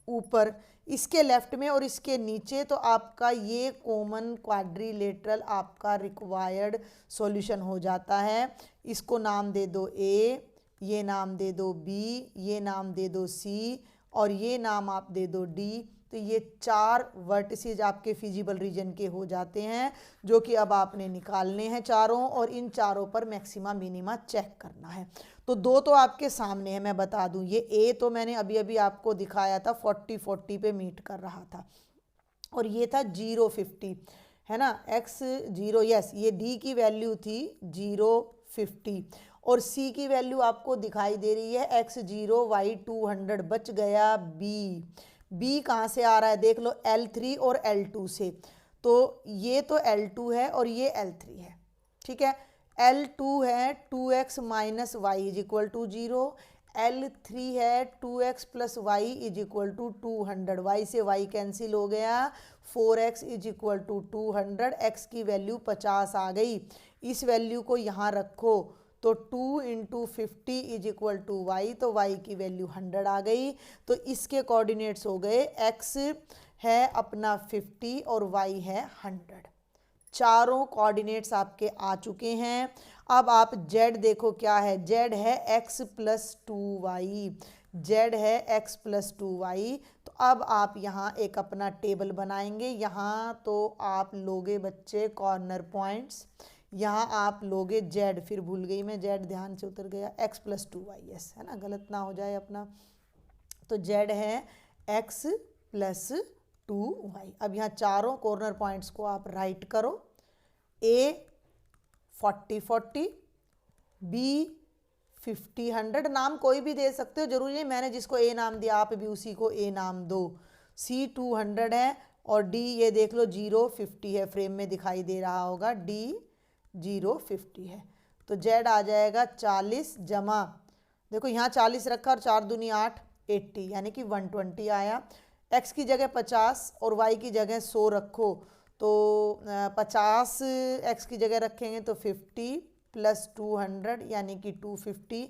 ऊपर, इसके लेफ्ट में और इसके नीचे, तो आपका ये कॉमन क्वाड्रिलेटरल आपका रिक्वायर्ड सॉल्यूशन हो जाता है। इसको नाम दे दो A, ये नाम दे दो B, ये नाम दे दो C, और ये नाम आप दे दो D। तो ये 4 वर्टिसेज आपके फिजिबल रीजन के हो जाते हैं, जो कि अब आपने निकालने हैं चारों, और इन चारों पर मैक्सिमा मिनिमा चेक करना है। तो 2 तो आपके सामने है, मैं बता दूं, ये A तो मैंने अभी अभी आपको दिखाया था 40-40 पे मीट कर रहा था, और ये था 0-50, है ना, x 0, यस, ये D की वैल्यू थी 0-50, और C की वैल्यू आपको दिखाई दे रही है x 0 y 200। बच गया B कहाँ से आ रहा है देख लो, L3 और L2 से। तो ये तो L2 है और ये L3 है, ठीक है। L2 है 2x minus y is equal to 0, L3 है 2x plus y is equal to 200, y से वाई कैंसिल हो गया, 4x is equal to 200, x की वैल्यू 50 आ गई। इस वैल्यू को यहाँ रखो तो 2 into 50 is equal to y, तो y की वैल्यू 100 आ गई। तो इसके कोऑर्डिनेट्स हो गए, x है अपना 50 और y है 100। चारों कोऑर्डिनेट्स आपके आ चुके हैं। अब आप z देखो क्या है, z है x प्लस 2y, z है x प्लस 2y। तो अब आप यहाँ एक अपना टेबल बनाएंगे। यहाँ तो आप लोगे बच्चे कॉर्नर पॉइंट्स, यहाँ आप लोगे z, फिर भूल गई मैं, z ध्यान से उतर गया, x प्लस 2y, यस है ना, गलत ना हो जाए अपना। तो z है x प्लस 2y। अब यहाँ चारों कॉर्नर पॉइंट्स को आप राइट करो, a 40 40, b 50 100, नाम कोई भी दे सकते हो, जरूरी नहीं मैंने जिसको a नाम दिया आप भी उसी को a नाम दो। c 200 है और d ये देख लो 0 50 है, फ्रेम में दिखाई दे रहा होगा, d 0 50 है। तो z आ जाएगा 40 जमा, देखो यहाँ 40 रखा और 4 दूनी 8, 80 यानी कि 120 आया। x की जगह 50 और y की जगह 100 रखो, तो 50 x की जगह रखेंगे तो 50 प्लस 200 यानी कि 250,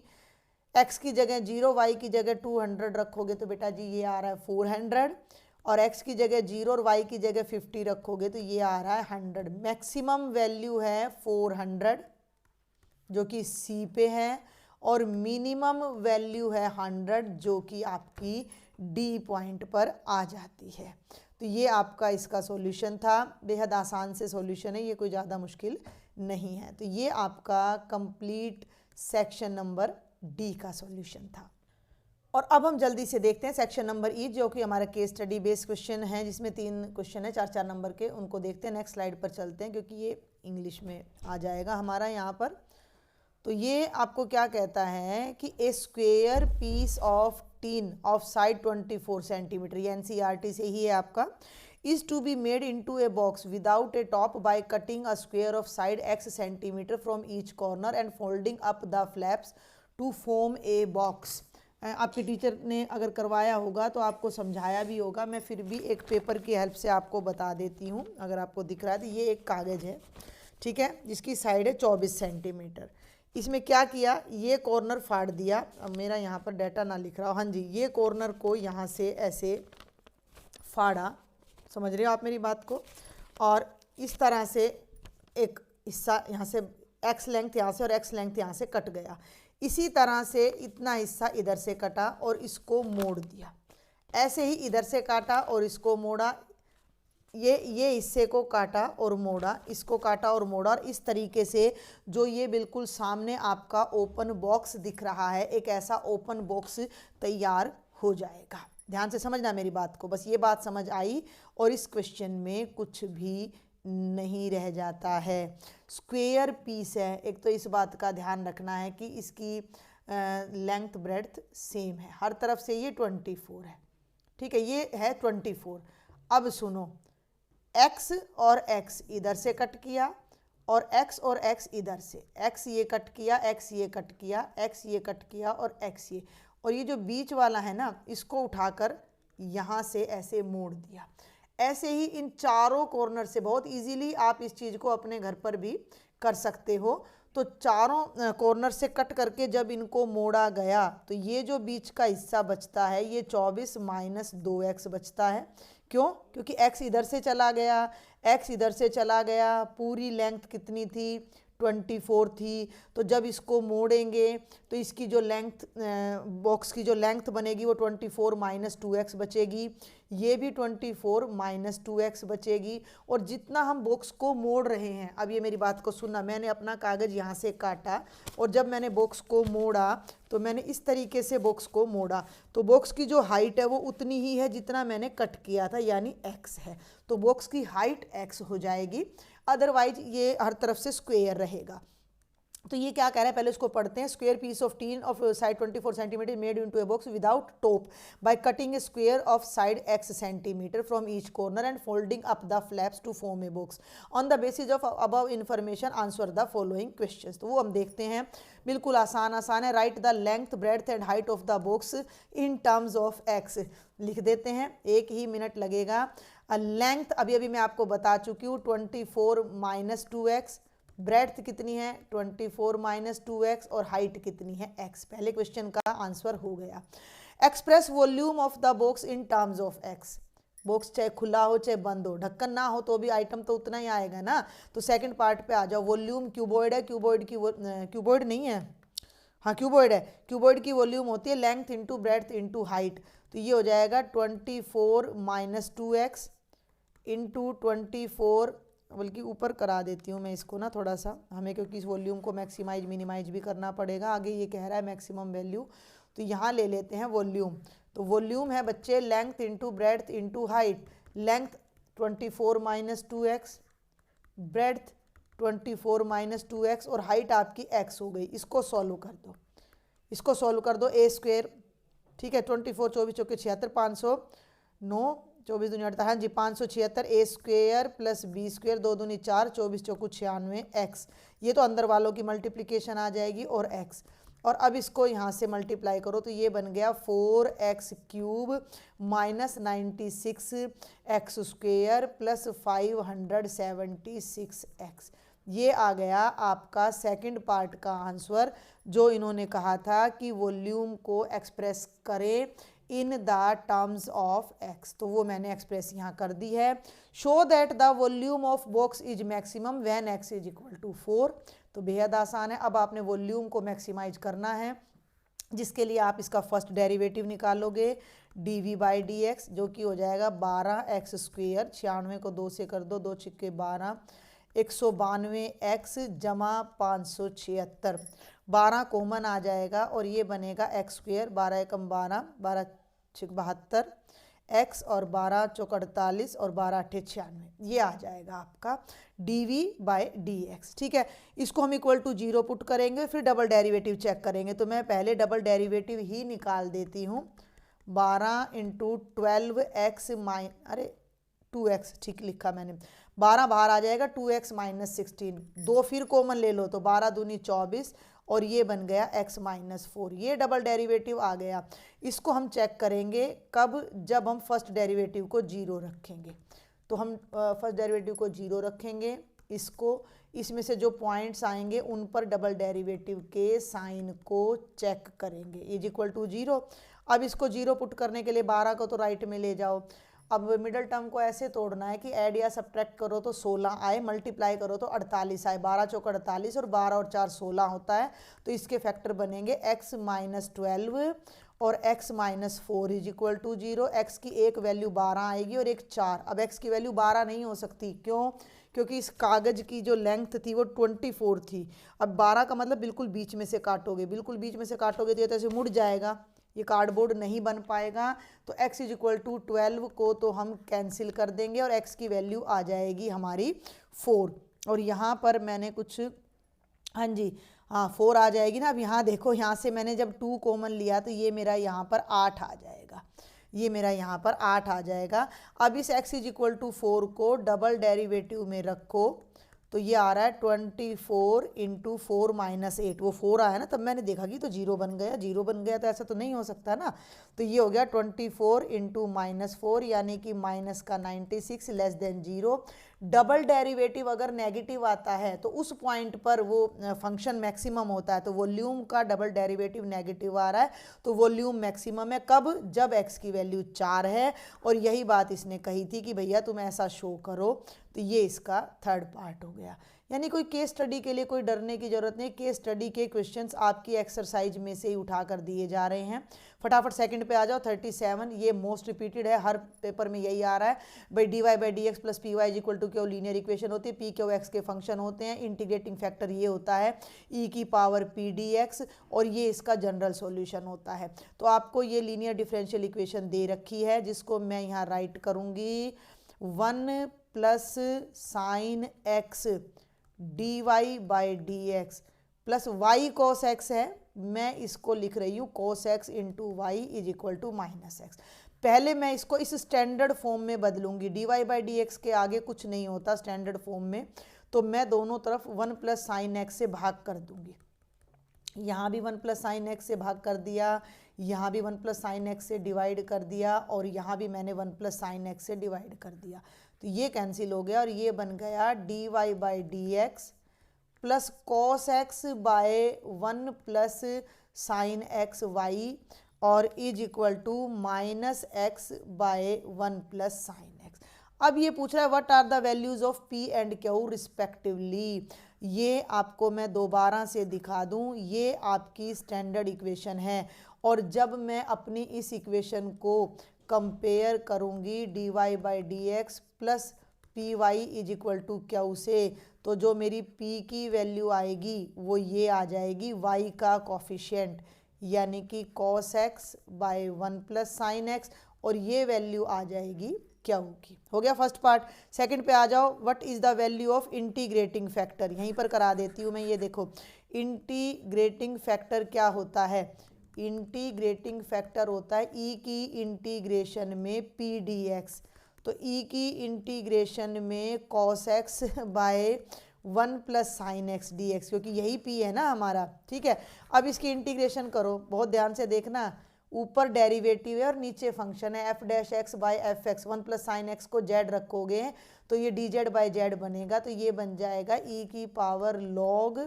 x की जगह 0 y की जगह 200 रखोगे तो बेटा जी ये आ रहा है 400, और x की जगह 0 और y की जगह 50 रखोगे तो ये आ रहा है 100। मैक्सिमम वैल्यू है 400 जो कि C पे है, और मिनिमम वैल्यू है 100 जो कि आपकी D पॉइंट पर आ जाती है। तो ये आपका इसका सॉल्यूशन था, बेहद आसान से सॉल्यूशन है, ये कोई ज़्यादा मुश्किल नहीं है। तो ये आपका कंप्लीट सेक्शन नंबर डी का सॉल्यूशन था। और अब हम जल्दी से देखते हैं सेक्शन नंबर ई, जो कि हमारा केस स्टडी बेस्ड क्वेश्चन है, जिसमें 3 क्वेश्चन है 4-4 नंबर के, उनको देखते हैं। नेक्स्ट स्लाइड पर चलते हैं क्योंकि ये इंग्लिश में आ जाएगा हमारा यहाँ पर। तो ये आपको क्या कहता है कि a square piece of tin of side 24 centimetre, ये एनसीईआरटी से ही है आपका, is to be made into a box without a top by cutting a square of side x centimetre from each corner and folding up the flaps to form a box. आपके teacher ने अगर करवाया होगा तो आपको समझाया भी होगा, मैं फिर भी एक पेपर की हेल्प से आपको बता देती हूँ। अगर आपको दिख रहा है तो ये एक कागज़ है, ठीक है, जिसकी साइड है 24 सेंटीमीटर। इसमें क्या किया, ये कॉर्नर फाड़ दिया, अब मेरा यहाँ पर डाटा ना लिख रहा हो, हाँ जी, ये कॉर्नर को यहाँ से ऐसे फाड़ा, समझ रहे हो आप मेरी बात को, और इस तरह से एक हिस्सा यहाँ से x लेंथ यहाँ से और x लेंथ यहाँ से कट गया। इसी तरह से इतना हिस्सा इधर से कटा और इसको मोड़ दिया, ऐसे ही इधर से काटा और इसको मोड़ा, ये हिस्से को काटा और मोड़ा, इसको काटा और मोड़ा, और इस तरीके से जो ये बिल्कुल सामने आपका ओपन बॉक्स दिख रहा है, एक ऐसा ओपन बॉक्स तैयार हो जाएगा। ध्यान से समझना मेरी बात को, बस ये बात समझ आई और इस क्वेश्चन में कुछ भी नहीं रह जाता है। स्क्वेयर पीस है, एक तो इस बात का ध्यान रखना है कि इसकी लेंथ ब्रेड्थ सेम है, हर तरफ से ये 24 है, ठीक है, ये है 24। अब सुनो, x और x इधर से कट किया और x और x इधर से, x ये कट किया, x ये कट किया, x ये कट किया और x ये, और ये जो बीच वाला है ना, इसको उठाकर यहाँ से ऐसे मोड़ दिया। ऐसे ही इन चारों कॉर्नर से बहुत इजीली आप इस चीज़ को अपने घर पर भी कर सकते हो। तो चारों कॉर्नर से कट करके जब इनको मोड़ा गया तो ये जो बीच का हिस्सा बचता है ये 24 माइनस 2x बचता है। क्यों? क्योंकि x इधर से चला गया, x इधर से चला गया, पूरी लेंथ कितनी थी? 24 थी। तो जब इसको मोड़ेंगे तो इसकी जो लेंथ, बॉक्स की जो लेंथ बनेगी वो 24 माइनस 2x बचेगी, ये भी 24 माइनस 2x बचेगी। और जितना हम बॉक्स को मोड़ रहे हैं, अब ये मेरी बात को सुनना, मैंने अपना कागज़ यहाँ से काटा और जब मैंने बॉक्स को मोड़ा तो मैंने इस तरीके से बॉक्स को मोड़ा, तो बॉक्स की जो हाइट है वो उतनी ही है जितना मैंने कट किया था, यानी x है। तो बॉक्स की हाइट x हो जाएगी, अदरवाइज ये हर तरफ से स्क्वायर रहेगा। तो ये क्या कह रहा है, पहले इसको पढ़ते हैं। Square piece of tin of side 24 centimetre made into a box without top by cutting a square of side x centimetre from each corner and folding up the flaps to form a box on the basis of above information answer the following questions. तो वो हम देखते हैं, बिल्कुल आसान है। Write the length breadth and height of the box in terms of x। लिख देते हैं, 1 ही मिनट लगेगा। लेंथ अभी मैं आपको बता चुकी हूँ 24 माइनस 2x, ब्रेड्थ कितनी है 24 माइनस 2x और हाइट कितनी है x। पहले क्वेश्चन का आंसर हो गया। Express volume of the box in terms of x। Box चाहे खुला हो चाहे बंद हो, ढक्कन ना हो तो भी आइटम तो उतना ही आएगा ना। तो सेकंड पार्ट पे आ जाओ। वॉल्यूम क्यूबॉइड है, क्यूबॉइड नहीं है, हाँ क्यूबॉइड है। क्यूबॉइड की वॉल्यूम होती है length into breadth into height. तो ये हो जाएगा 24 माइनस 2x इंटू 24, बल्कि ऊपर करा देती हूँ मैं इसको ना थोड़ा सा, हमें क्योंकि इस वॉल्यूम को मैक्सिमाइज मिनिमाइज भी करना पड़ेगा। आगे ये कह रहा है मैक्सिमम वैल्यू, तो यहाँ ले लेते हैं वॉल्यूम। तो वॉल्यूम है बच्चे length into breadth into height. Length 24 minus 2x, breadth 24 minus 2x और हाइट आपकी x हो गई। इसको सॉल्व कर दो, इसको सॉल्व कर दो। ए स्क्वेयर, ठीक है, 24 24 चौके 76, 509 24 दूनी 48, हाँ जी 576 ए स्क्वेयर प्लस बी स्क्वेयर 2 दूनी 4 24 चौकू 96 एक्स। ये तो अंदर वालों की मल्टीप्लिकेशन आ जाएगी और x। और अब इसको यहाँ से मल्टीप्लाई करो तो ये बन गया 4x cube minus 96 x square plus 576 x. ये आ गया आपका सेकंड पार्ट का आंसर, जो इन्होंने कहा था कि वॉल्यूम को एक्सप्रेस करें in the terms of x। तो वो मैंने एक्सप्रेस यहाँ कर दी है। Show that the volume of box is maximum when x is equal to 4। तो बेहद आसान है। अब आपने वॉल्यूम को मैक्सिमाइज करना है, जिसके लिए आप इसका फर्स्ट डेरिवेटिव निकालोगे dv बाई डी एक्स, जो कि हो जाएगा 12x स्क्वेयर, 96 को 2 से कर दो, 2 छिक्के 12, 192x जमा 576, 12 कॉमन आ जाएगा और ये बनेगा x स्क्वेयर, 12 एकम 12, 12 छिक 72 x और 12 चौक 48 और 12 अट्ठे 96। ये आ जाएगा आपका dv बाई डी एक्स। ठीक है, इसको हम इक्वल टू 0 पुट करेंगे, फिर डबल डेरिवेटिव चेक करेंगे। तो मैं पहले डबल डेरिवेटिव ही निकाल देती हूँ। 12 इंटू 12x अरे 2x ठीक लिखा मैंने, 12 बाहर आ जाएगा, 2x माइनस 16, 2 फिर कॉमन ले लो तो 12 दूनी 24 और ये बन गया x माइनस 4। ये डबल डेरिवेटिव आ गया। इसको हम चेक करेंगे कब, जब हम फर्स्ट डेरिवेटिव को 0 रखेंगे। तो हम फर्स्ट डेरिवेटिव को 0 रखेंगे, इसको इसमें से जो पॉइंट्स आएंगे उन पर डबल डेरिवेटिव के साइन को चेक करेंगे। Is equal to 0। अब इसको 0 पुट करने के लिए 12 को तो राइट में ले जाओ। अब मिडल टर्म को ऐसे तोड़ना है कि ऐड या सब्ट्रैक्ट करो तो 16 आए, मल्टीप्लाई करो तो 48 आए। 12 चौक 48 और 12 और 4 16 होता है। तो इसके फैक्टर बनेंगे x माइनस 12 और x minus 4 is equal to 0। x की एक वैल्यू 12 आएगी और एक 4। अब x की वैल्यू 12 नहीं हो सकती, क्यों? क्योंकि इस कागज़ की जो लेंथ थी वो 24 थी। अब 12 का मतलब बिल्कुल बीच में से काटोगे, बिल्कुल बीच में से काटोगे तो ये तो ऐसे मुड़ जाएगा, ये कार्डबोर्ड नहीं बन पाएगा। तो x इज इक्वल टू 12 को तो हम कैंसिल कर देंगे और x की वैल्यू आ जाएगी हमारी 4। और यहाँ पर मैंने कुछ, हाँ जी हाँ 4 आ जाएगी ना। अब यहाँ देखो, यहाँ से मैंने जब 2 कॉमन लिया तो ये मेरा यहाँ पर 8 आ जाएगा, ये मेरा यहाँ पर 8 आ जाएगा। अब इस x इज इक्वल टू 4 को डबल डेरिवेटिव में रखो तो ये आ रहा है 24 इंटू 4 माइनस 8। वो 4 आया ना, तब मैंने देखा कि तो 0 बन गया, 0 बन गया तो ऐसा तो नहीं हो सकता ना। तो ये हो गया 24 इंटू माइनस 4, यानी कि माइनस का 96 लेस देन 0। डबल डेरिवेटिव अगर नेगेटिव आता है तो उस पॉइंट पर वो फंक्शन मैक्सिमम होता है। तो वॉल्यूम का डबल डेरिवेटिव नेगेटिव आ रहा है तो वॉल्यूम मैक्सिमम है कब, जब x की वैल्यू 4 है। और यही बात इसने कही थी कि भैया तुम ऐसा शो करो। तो ये इसका थर्ड पार्ट हो गया। यानी कोई केस स्टडी के लिए कोई डरने की जरूरत नहीं। केस स्टडी के क्वेश्चंस आपकी एक्सरसाइज में से ही उठा कर दिए जा रहे हैं। फटाफट सेकंड पे आ जाओ। 37 ये मोस्ट रिपीटेड है, हर पेपर में यही आ रहा है भाई। D y by d x plus p y equal to q linear equation होती है। पी क्यू एक्स के फंक्शन होते हैं। इंटीग्रेटिंग फैक्टर ये होता है ई की पावर पी डी एक्स और ये इसका जनरल सॉल्यूशन होता है। तो आपको ये लीनियर डिफरेंशियल इक्वेशन दे रखी है, जिसको मैं यहाँ राइट करूँगी 1 plus sine x d y by d x plus y cos x है, मैं इसको लिख रही हूँ cos x into y is equal to minus x. पहले मैं इसको इस स्टैंडर्ड फॉर्म में बदलूंगी, d y by d x के आगे कुछ नहीं होता स्टैंडर्ड फॉर्म में, तो मैं दोनों तरफ 1 प्लस साइन एक्स से भाग कर दूंगी। यहाँ भी 1 प्लस साइन एक्स से भाग कर दिया, यहाँ भी 1 प्लस साइन एक्स से डिवाइड कर दिया, और यहाँ भी मैंने 1 प्लस साइन एक्स से डिवाइड कर दिया। तो ये कैंसिल हो गया और ये बन गया d y by d x plus cos x by 1 plus sine x y और is equal to minus x by 1 plus sine x. अब ये पूछ रहा है what are the values of p and q respectively. ये आपको मैं दोबारा से दिखा दूं, ये आपकी स्टैंडर्ड इक्वेशन है, और जब मैं अपनी इस इक्वेशन को कंपेयर करूंगी d y by d x plus p y is equal to q से, तो जो मेरी p की वैल्यू आएगी वो ये आ जाएगी y का कोफिशिएंट, यानी कि cos x by 1 plus sine x, और ये वैल्यू आ जाएगी q की। हो गया फर्स्ट पार्ट। सेकंड पे आ जाओ, what is the value of integrating factor. यहीं पर करा देती हूँ मैं, ये देखो इंटीग्रेटिंग फैक्टर क्या होता है। इंटीग्रेटिंग फैक्टर होता है e की इंटीग्रेशन में p dx, तो e की इंटीग्रेशन में cos x by 1 plus sine x d x, क्योंकि यही p है ना हमारा, ठीक है। अब इसकी इंटीग्रेशन करो, बहुत ध्यान से देखना, ऊपर डेरिवेटिव है और नीचे फंक्शन है F dash x by F x. 1 plus sine x को जेड रखोगे तो ये डी जेड बाई जेड बनेगा, तो ये बन जाएगा e की power log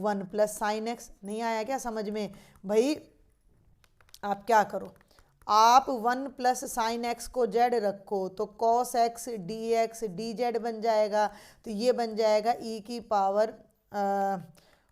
1 plus sine x. नहीं आया क्या समझ में भाई? आप क्या करो, आप 1 प्लस साइन एक्स को जेड रखो तो cos x d x d z बन जाएगा, तो ये बन जाएगा e की power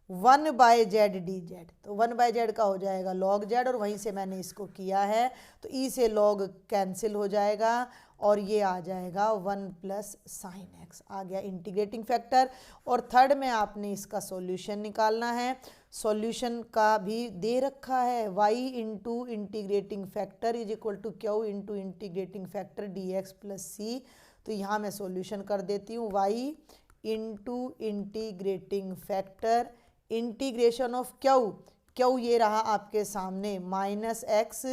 1 by z d z. तो 1 बाय जेड का हो जाएगा log जेड, और वहीं से मैंने इसको किया है, तो e से log कैंसिल हो जाएगा और ये आ जाएगा 1 प्लस साइन एक्स, आ गया इंटीग्रेटिंग फैक्टर। और थर्ड में आपने इसका सॉल्यूशन निकालना है। सॉल्यूशन का भी दे रखा है y into integrating factor is equal to q into integrating factor d x plus c. तो यहाँ मैं सॉल्यूशन कर देती हूँ, y into integrating factor integration of q ये रहा आपके सामने minus x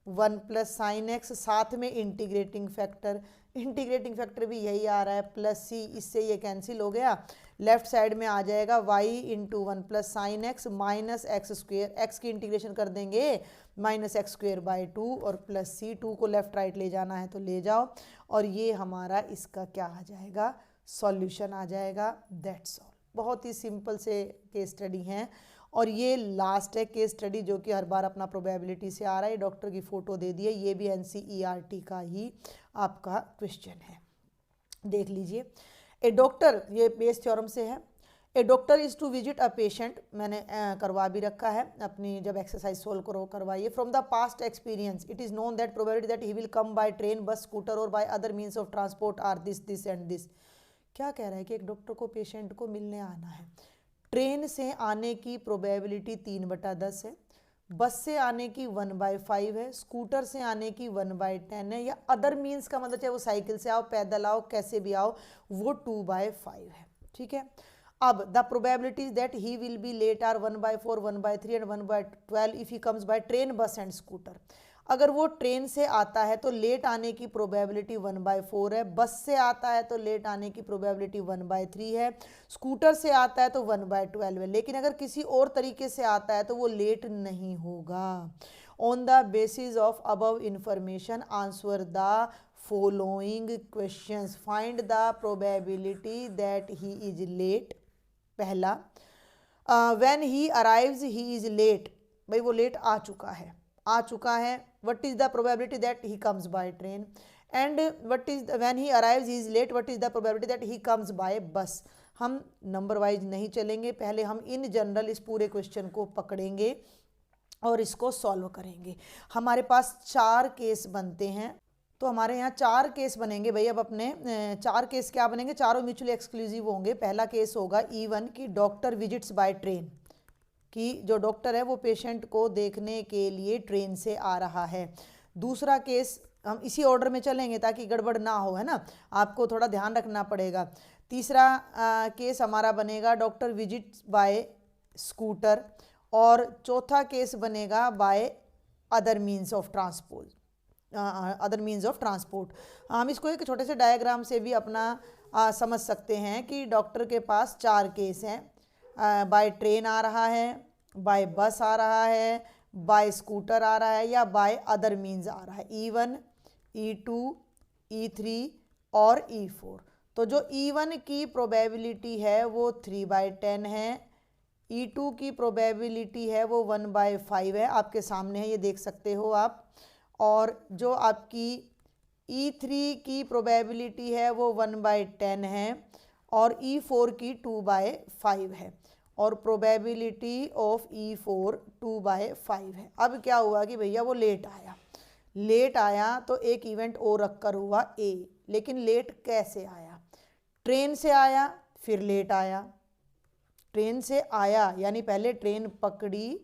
1 plus sine x, साथ में इंटीग्रेटिंग फैक्टर भी यही आ रहा है प्लस सी, इससे ये कैंसिल हो गया। लेफ्ट साइड में आ जाएगा y into 1 plus sine x minus x square, x की इंटीग्रेशन कर देंगे माइनस एक्स स्क्वेयर बाई 2 और प्लस सी, 2 को लेफ्ट राइट ले जाना है तो ले जाओ, और ये हमारा इसका क्या आ जाएगा, सॉल्यूशन आ जाएगा। That's all. बहुत ही सिंपल से केस स्टडी हैं, और ये लास्ट है केस स्टडी जो कि हर बार अपना प्रोबेबिलिटी से आ रहा है। डॉक्टर की फ़ोटो दे दी है, ये भी NCERT का ही आपका क्वेश्चन है, देख लीजिए। ए डॉक्टर, ये बेस थ्योरम से है, a doctor is to visit a patient, मैंने करवा भी रखा है अपनी, जब एक्सरसाइज सोल्व करो करवाइए। From the past experience it is known that probability that he will come by train, bus, scooter और by other means of transport are this and this. क्या कह रहा है कि एक डॉक्टर को पेशेंट को मिलने आना है, ट्रेन से आने की प्रोबेबिलिटी 3/10 है, बस से आने की 1/5 है, स्कूटर से आने की 1/10 है, या अदर मीन्स का मतलब चाहे वो साइकिल से आओ, पैदल आओ, कैसे भी आओ, वो 2/5 है, ठीक है। अब the probabilities that he will be late are 1/4, 1/3 and 1/12 if he comes by train, bus and scooter. अगर वो ट्रेन से आता है तो लेट आने की प्रोबेबिलिटी 1/4 है, बस से आता है तो लेट आने की प्रोबेबिलिटी 1/3 है, स्कूटर से आता है तो 1/12 है, लेकिन अगर किसी और तरीके से आता है तो वो लेट नहीं होगा। On the basis of above information answer the following questions, find the probability that he is late. पहला, when he arrives he is late, भाई वो लेट आ चुका है। What is the probability that he comes by train, and what is when he arrives he is late, what is the probability that he comes by bus. हम number wise नहीं चलेंगे, पहले हम इन जनरल इस पूरे question को पकड़ेंगे और इसको सॉल्व करेंगे। हमारे पास 4 केस बनते हैं, तो हमारे यहाँ 4 केस बनेंगे भाई। अब अपने 4 केस क्या बनेंगे, चारों म्यूचुअली एक्सक्लूसिव होंगे। पहला केस होगा E1 की डॉक्टर विजिट्स बाय ट्रेन, कि जो डॉक्टर है वो पेशेंट को देखने के लिए ट्रेन से आ रहा है। दूसरा केस हम इसी ऑर्डर में चलेंगे ताकि गड़बड़ ना हो, है ना, आपको थोड़ा ध्यान रखना पड़ेगा। तीसरा केस हमारा बनेगा डॉक्टर विजिट्स बाय स्कूटर, और चौथा केस बनेगा bye other means of transport, other means of transport. हम इसको एक छोटे से डायग्राम से भी अपना समझ सकते हैं कि डॉक्टर के पास 4 केस हैं, बाय ट्रेन आ रहा है, बाय बस आ रहा है, बाय स्कूटर आ रहा है, या बाय अदर मीन्स आ रहा है, E1, E2, E3 और E4। तो जो E1 की प्रोबेबिलिटी है वो 3/10 है, E2 की प्रोबेबिलिटी है वो 1/5 है, आपके सामने है, ये देख सकते हो आप। और जो आपकी E3 की प्रोबेबिलिटी है वो 1/10 है, और E4 की 2/5 है, और प्रोबेबिलिटी ऑफ E4 2/5 है। अब क्या हुआ कि भैया वो लेट आया तो एक इवेंट और रखकर हुआ A, लेकिन लेट कैसे आया? ट्रेन से आया फिर लेट आया, ट्रेन से आया यानी पहले ट्रेन पकड़ी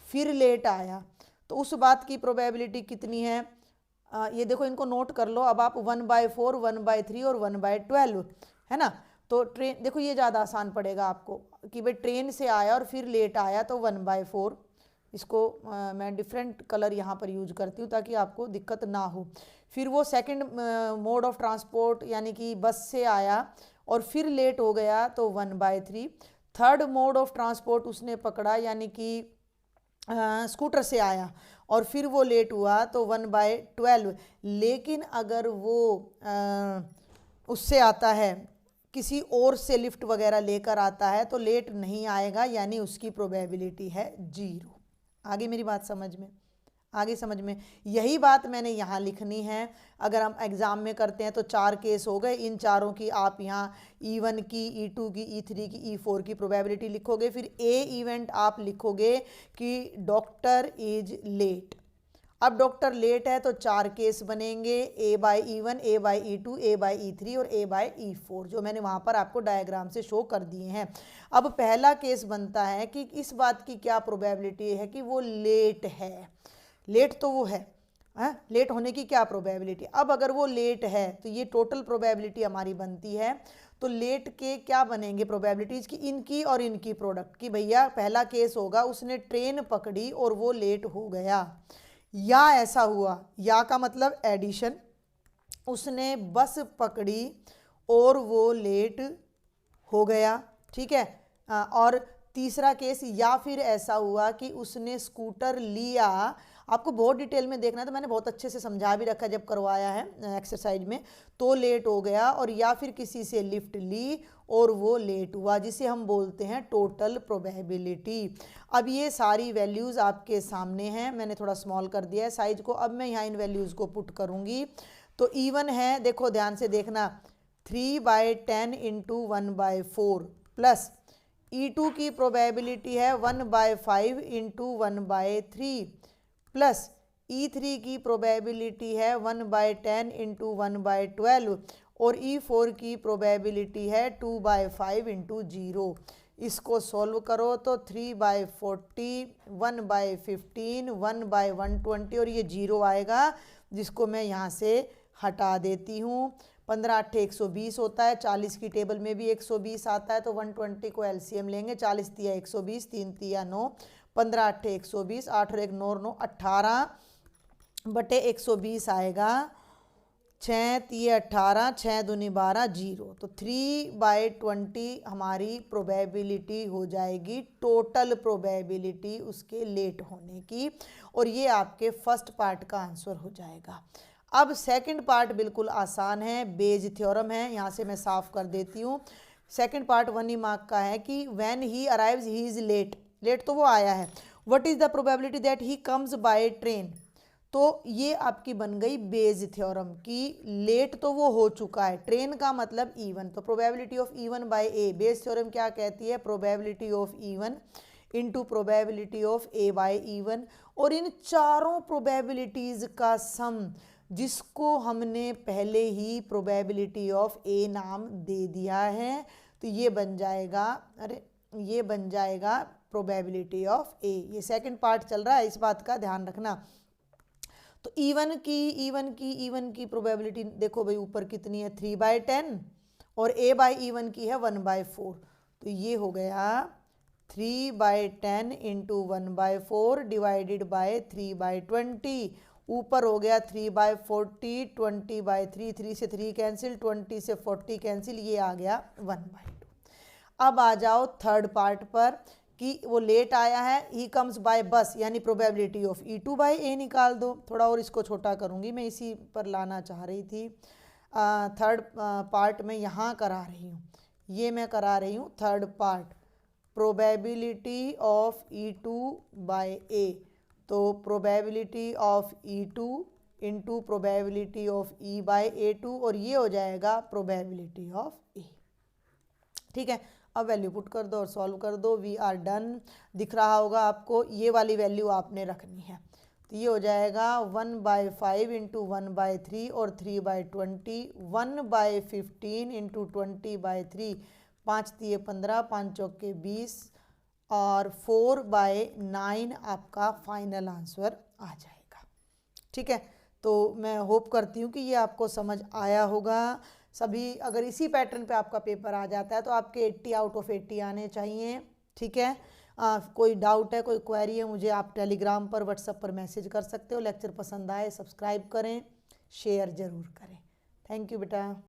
फिर लेट आया, तो उस बात की प्रोबेबिलिटी कितनी है? ये देखो, इनको नोट कर लो। अब आप 1/4, 1/3 और 1/12 है ना। तो ट्रेन देखो, ये ज़्यादा आसान पड़ेगा आपको कि भाई ट्रेन से आया और फिर लेट आया तो 1/4। इसको मैं डिफरेंट कलर यहाँ पर यूज करती हूँ ताकि आपको दिक्कत ना हो। फिर वो सेकंड मोड ऑफ ट्रांसपोर्ट यानी कि बस से आया और फिर लेट हो गया तो 1/3। थर्ड मोड ऑफ ट्रांसपोर्ट उसने पकड़ा यानी कि स्कूटर से आया और फिर वो लेट हुआ तो 1/12। लेकिन अगर वो उससे आता है, किसी और से लिफ्ट वगैरह लेकर आता है तो लेट नहीं आएगा, यानी उसकी प्रोबेबिलिटी है 0। आगे मेरी बात समझ में? आगे समझ में? यही बात मैंने यहाँ लिखनी है। अगर हम एग्ज़ाम में करते हैं तो 4 केस हो गए, इन चारों की आप यहाँ E1 की, E2 की, E3 की, E4 की प्रोबेबिलिटी लिखोगे। फिर ए इवेंट आप लिखोगे कि डॉक्टर इज लेट। अब डॉक्टर लेट है तो 4 केस बनेंगे, A/E1, A/E2, A/E3 और A/E4, जो मैंने वहाँ पर आपको डायग्राम से शो कर दिए हैं। अब पहला केस बनता है कि इस बात की क्या प्रोबेबिलिटी है कि वो लेट है। लेट तो वो है, लेट होने की क्या प्रोबेबिलिटी? अब अगर वो लेट है तो ये टोटल प्रोबेबिलिटी हमारी बनती है। तो लेट के क्या बनेंगे प्रोबेबिलिटीज की? इनकी और इनकी प्रोडक्ट की। भैया पहला केस होगा उसने ट्रेन पकड़ी और वो लेट हो गया, या ऐसा हुआ, या का मतलब एडिशन, उसने बस पकड़ी और वो लेट हो गया, ठीक है। और तीसरा केस, या फिर ऐसा हुआ कि उसने स्कूटर लिया। आपको बहुत डिटेल में देखना है तो मैंने बहुत अच्छे से समझा भी रखा है जब करवाया है एक्सरसाइज में। तो लेट हो गया, और या फिर किसी से लिफ्ट ली और वो लेट हुआ, जिसे हम बोलते हैं टोटल प्रोबेबिलिटी। अब ये सारी वैल्यूज़ आपके सामने हैं, मैंने थोड़ा स्मॉल कर दिया है साइज को। अब मैं यहाँ इन वैल्यूज़ को पुट करूँगी। तो E1 है, देखो ध्यान से देखना, 3/10 इंटू 1/4 प्लस E2 की प्रोबेबिलिटी है 1/5 इंटू 1/3 प्लस E3 की प्रोबेबिलिटी है 1/10 इंटू 1/12 और E4 की प्रोबेबिलिटी है 2/5 इंटू 0। इसको सॉल्व करो तो 3/40, 1/15, 1/120 और ये 0 आएगा, जिसको मैं यहाँ से हटा देती हूँ। 15 8 120 होता है, 40 की टेबल में भी 120 आता है, तो 120 को एलसीएम लेंगे। 40 तिया 120, 3 तिया 9, 15 8 120, 8 और 1 9 9 18 बटे 120 आएगा। 6 तिया 18, 6 दूनी 12, 0। तो 3/20 हमारी प्रोबेबिलिटी हो जाएगी, टोटल प्रोबेबिलिटी उसके लेट होने की। और ये आपके फर्स्ट पार्ट का आंसर हो जाएगा। अब सेकंड पार्ट बिल्कुल आसान है, बेज थ्योरम है, यहाँ से मैं साफ कर देती हूँ। सेकंड पार्ट 1 ही मार्क का है कि when he arrives he is late. Late तो वो आया है। What is the probability that he comes by train? तो ये आपकी बन गई बेज थ्योरम कि लेट तो वो हो चुका है, ट्रेन का मतलब E1, तो probability of E1 by A। Bayes theorem क्या कहती है? Probability of E1 into probability of A by E1। और इन चारों प्रोबेबिलिटीज का सम, जिसको हमने पहले ही प्रोबेबिलिटी ऑफ A नाम दे दिया है, तो ये बन जाएगा, ये बन जाएगा प्रोबेबिलिटी ऑफ A। ये सेकंड पार्ट चल रहा है, इस बात का ध्यान रखना। तो E1 की प्रोबेबिलिटी देखो भाई, ऊपर कितनी है? 3/10 और A बाई E1 की है 1/4। तो ये हो गया 3/10 इंटू 1/4 डिवाइडेड बाय 3/20, ऊपर हो गया 3/40, 20/3, 3 से 3 कैंसिल, 20 से 40 कैंसिल, ये आ गया 1/2। अब आ जाओ थर्ड पार्ट पर कि वो लेट आया है, ही कम्स बाय बस, यानी प्रोबेबिलिटी ऑफ E2/A निकाल दो। थोड़ा और इसको छोटा करूँगी, मैं इसी पर लाना चाह रही थी। थर्ड पार्ट में यहाँ करा रही हूँ, ये मैं करा रही हूँ third part, probability of E2/A। तो probability of E2 into probability of E/A2, और ये हो जाएगा प्रोबेबिलिटी ऑफ A। ठीक है, अब वैल्यू पुट कर दो और सॉल्व कर दो। We are done. दिख रहा होगा आपको, ये वाली वैल्यू आपने रखनी है। तो ये हो जाएगा 1/5 इंटू 1/3 और 3/20, 1/15 इंटू 20/3, 5 तिये 15, 5 चौके 20 और 4/9 आपका फाइनल आंसर आ जाएगा। ठीक है, तो मैं होप करती हूँ कि ये आपको समझ आया होगा। सभी अगर इसी पैटर्न पे आपका पेपर आ जाता है तो आपके 80 आउट ऑफ 80 आने चाहिए। ठीक है, कोई डाउट है, कोई क्वेरी है, मुझे आप टेलीग्राम पर, व्हाट्सएप पर मैसेज कर सकते हो। लेक्चर पसंद आए सब्सक्राइब करें, शेयर ज़रूर करें। थैंक यू बेटा।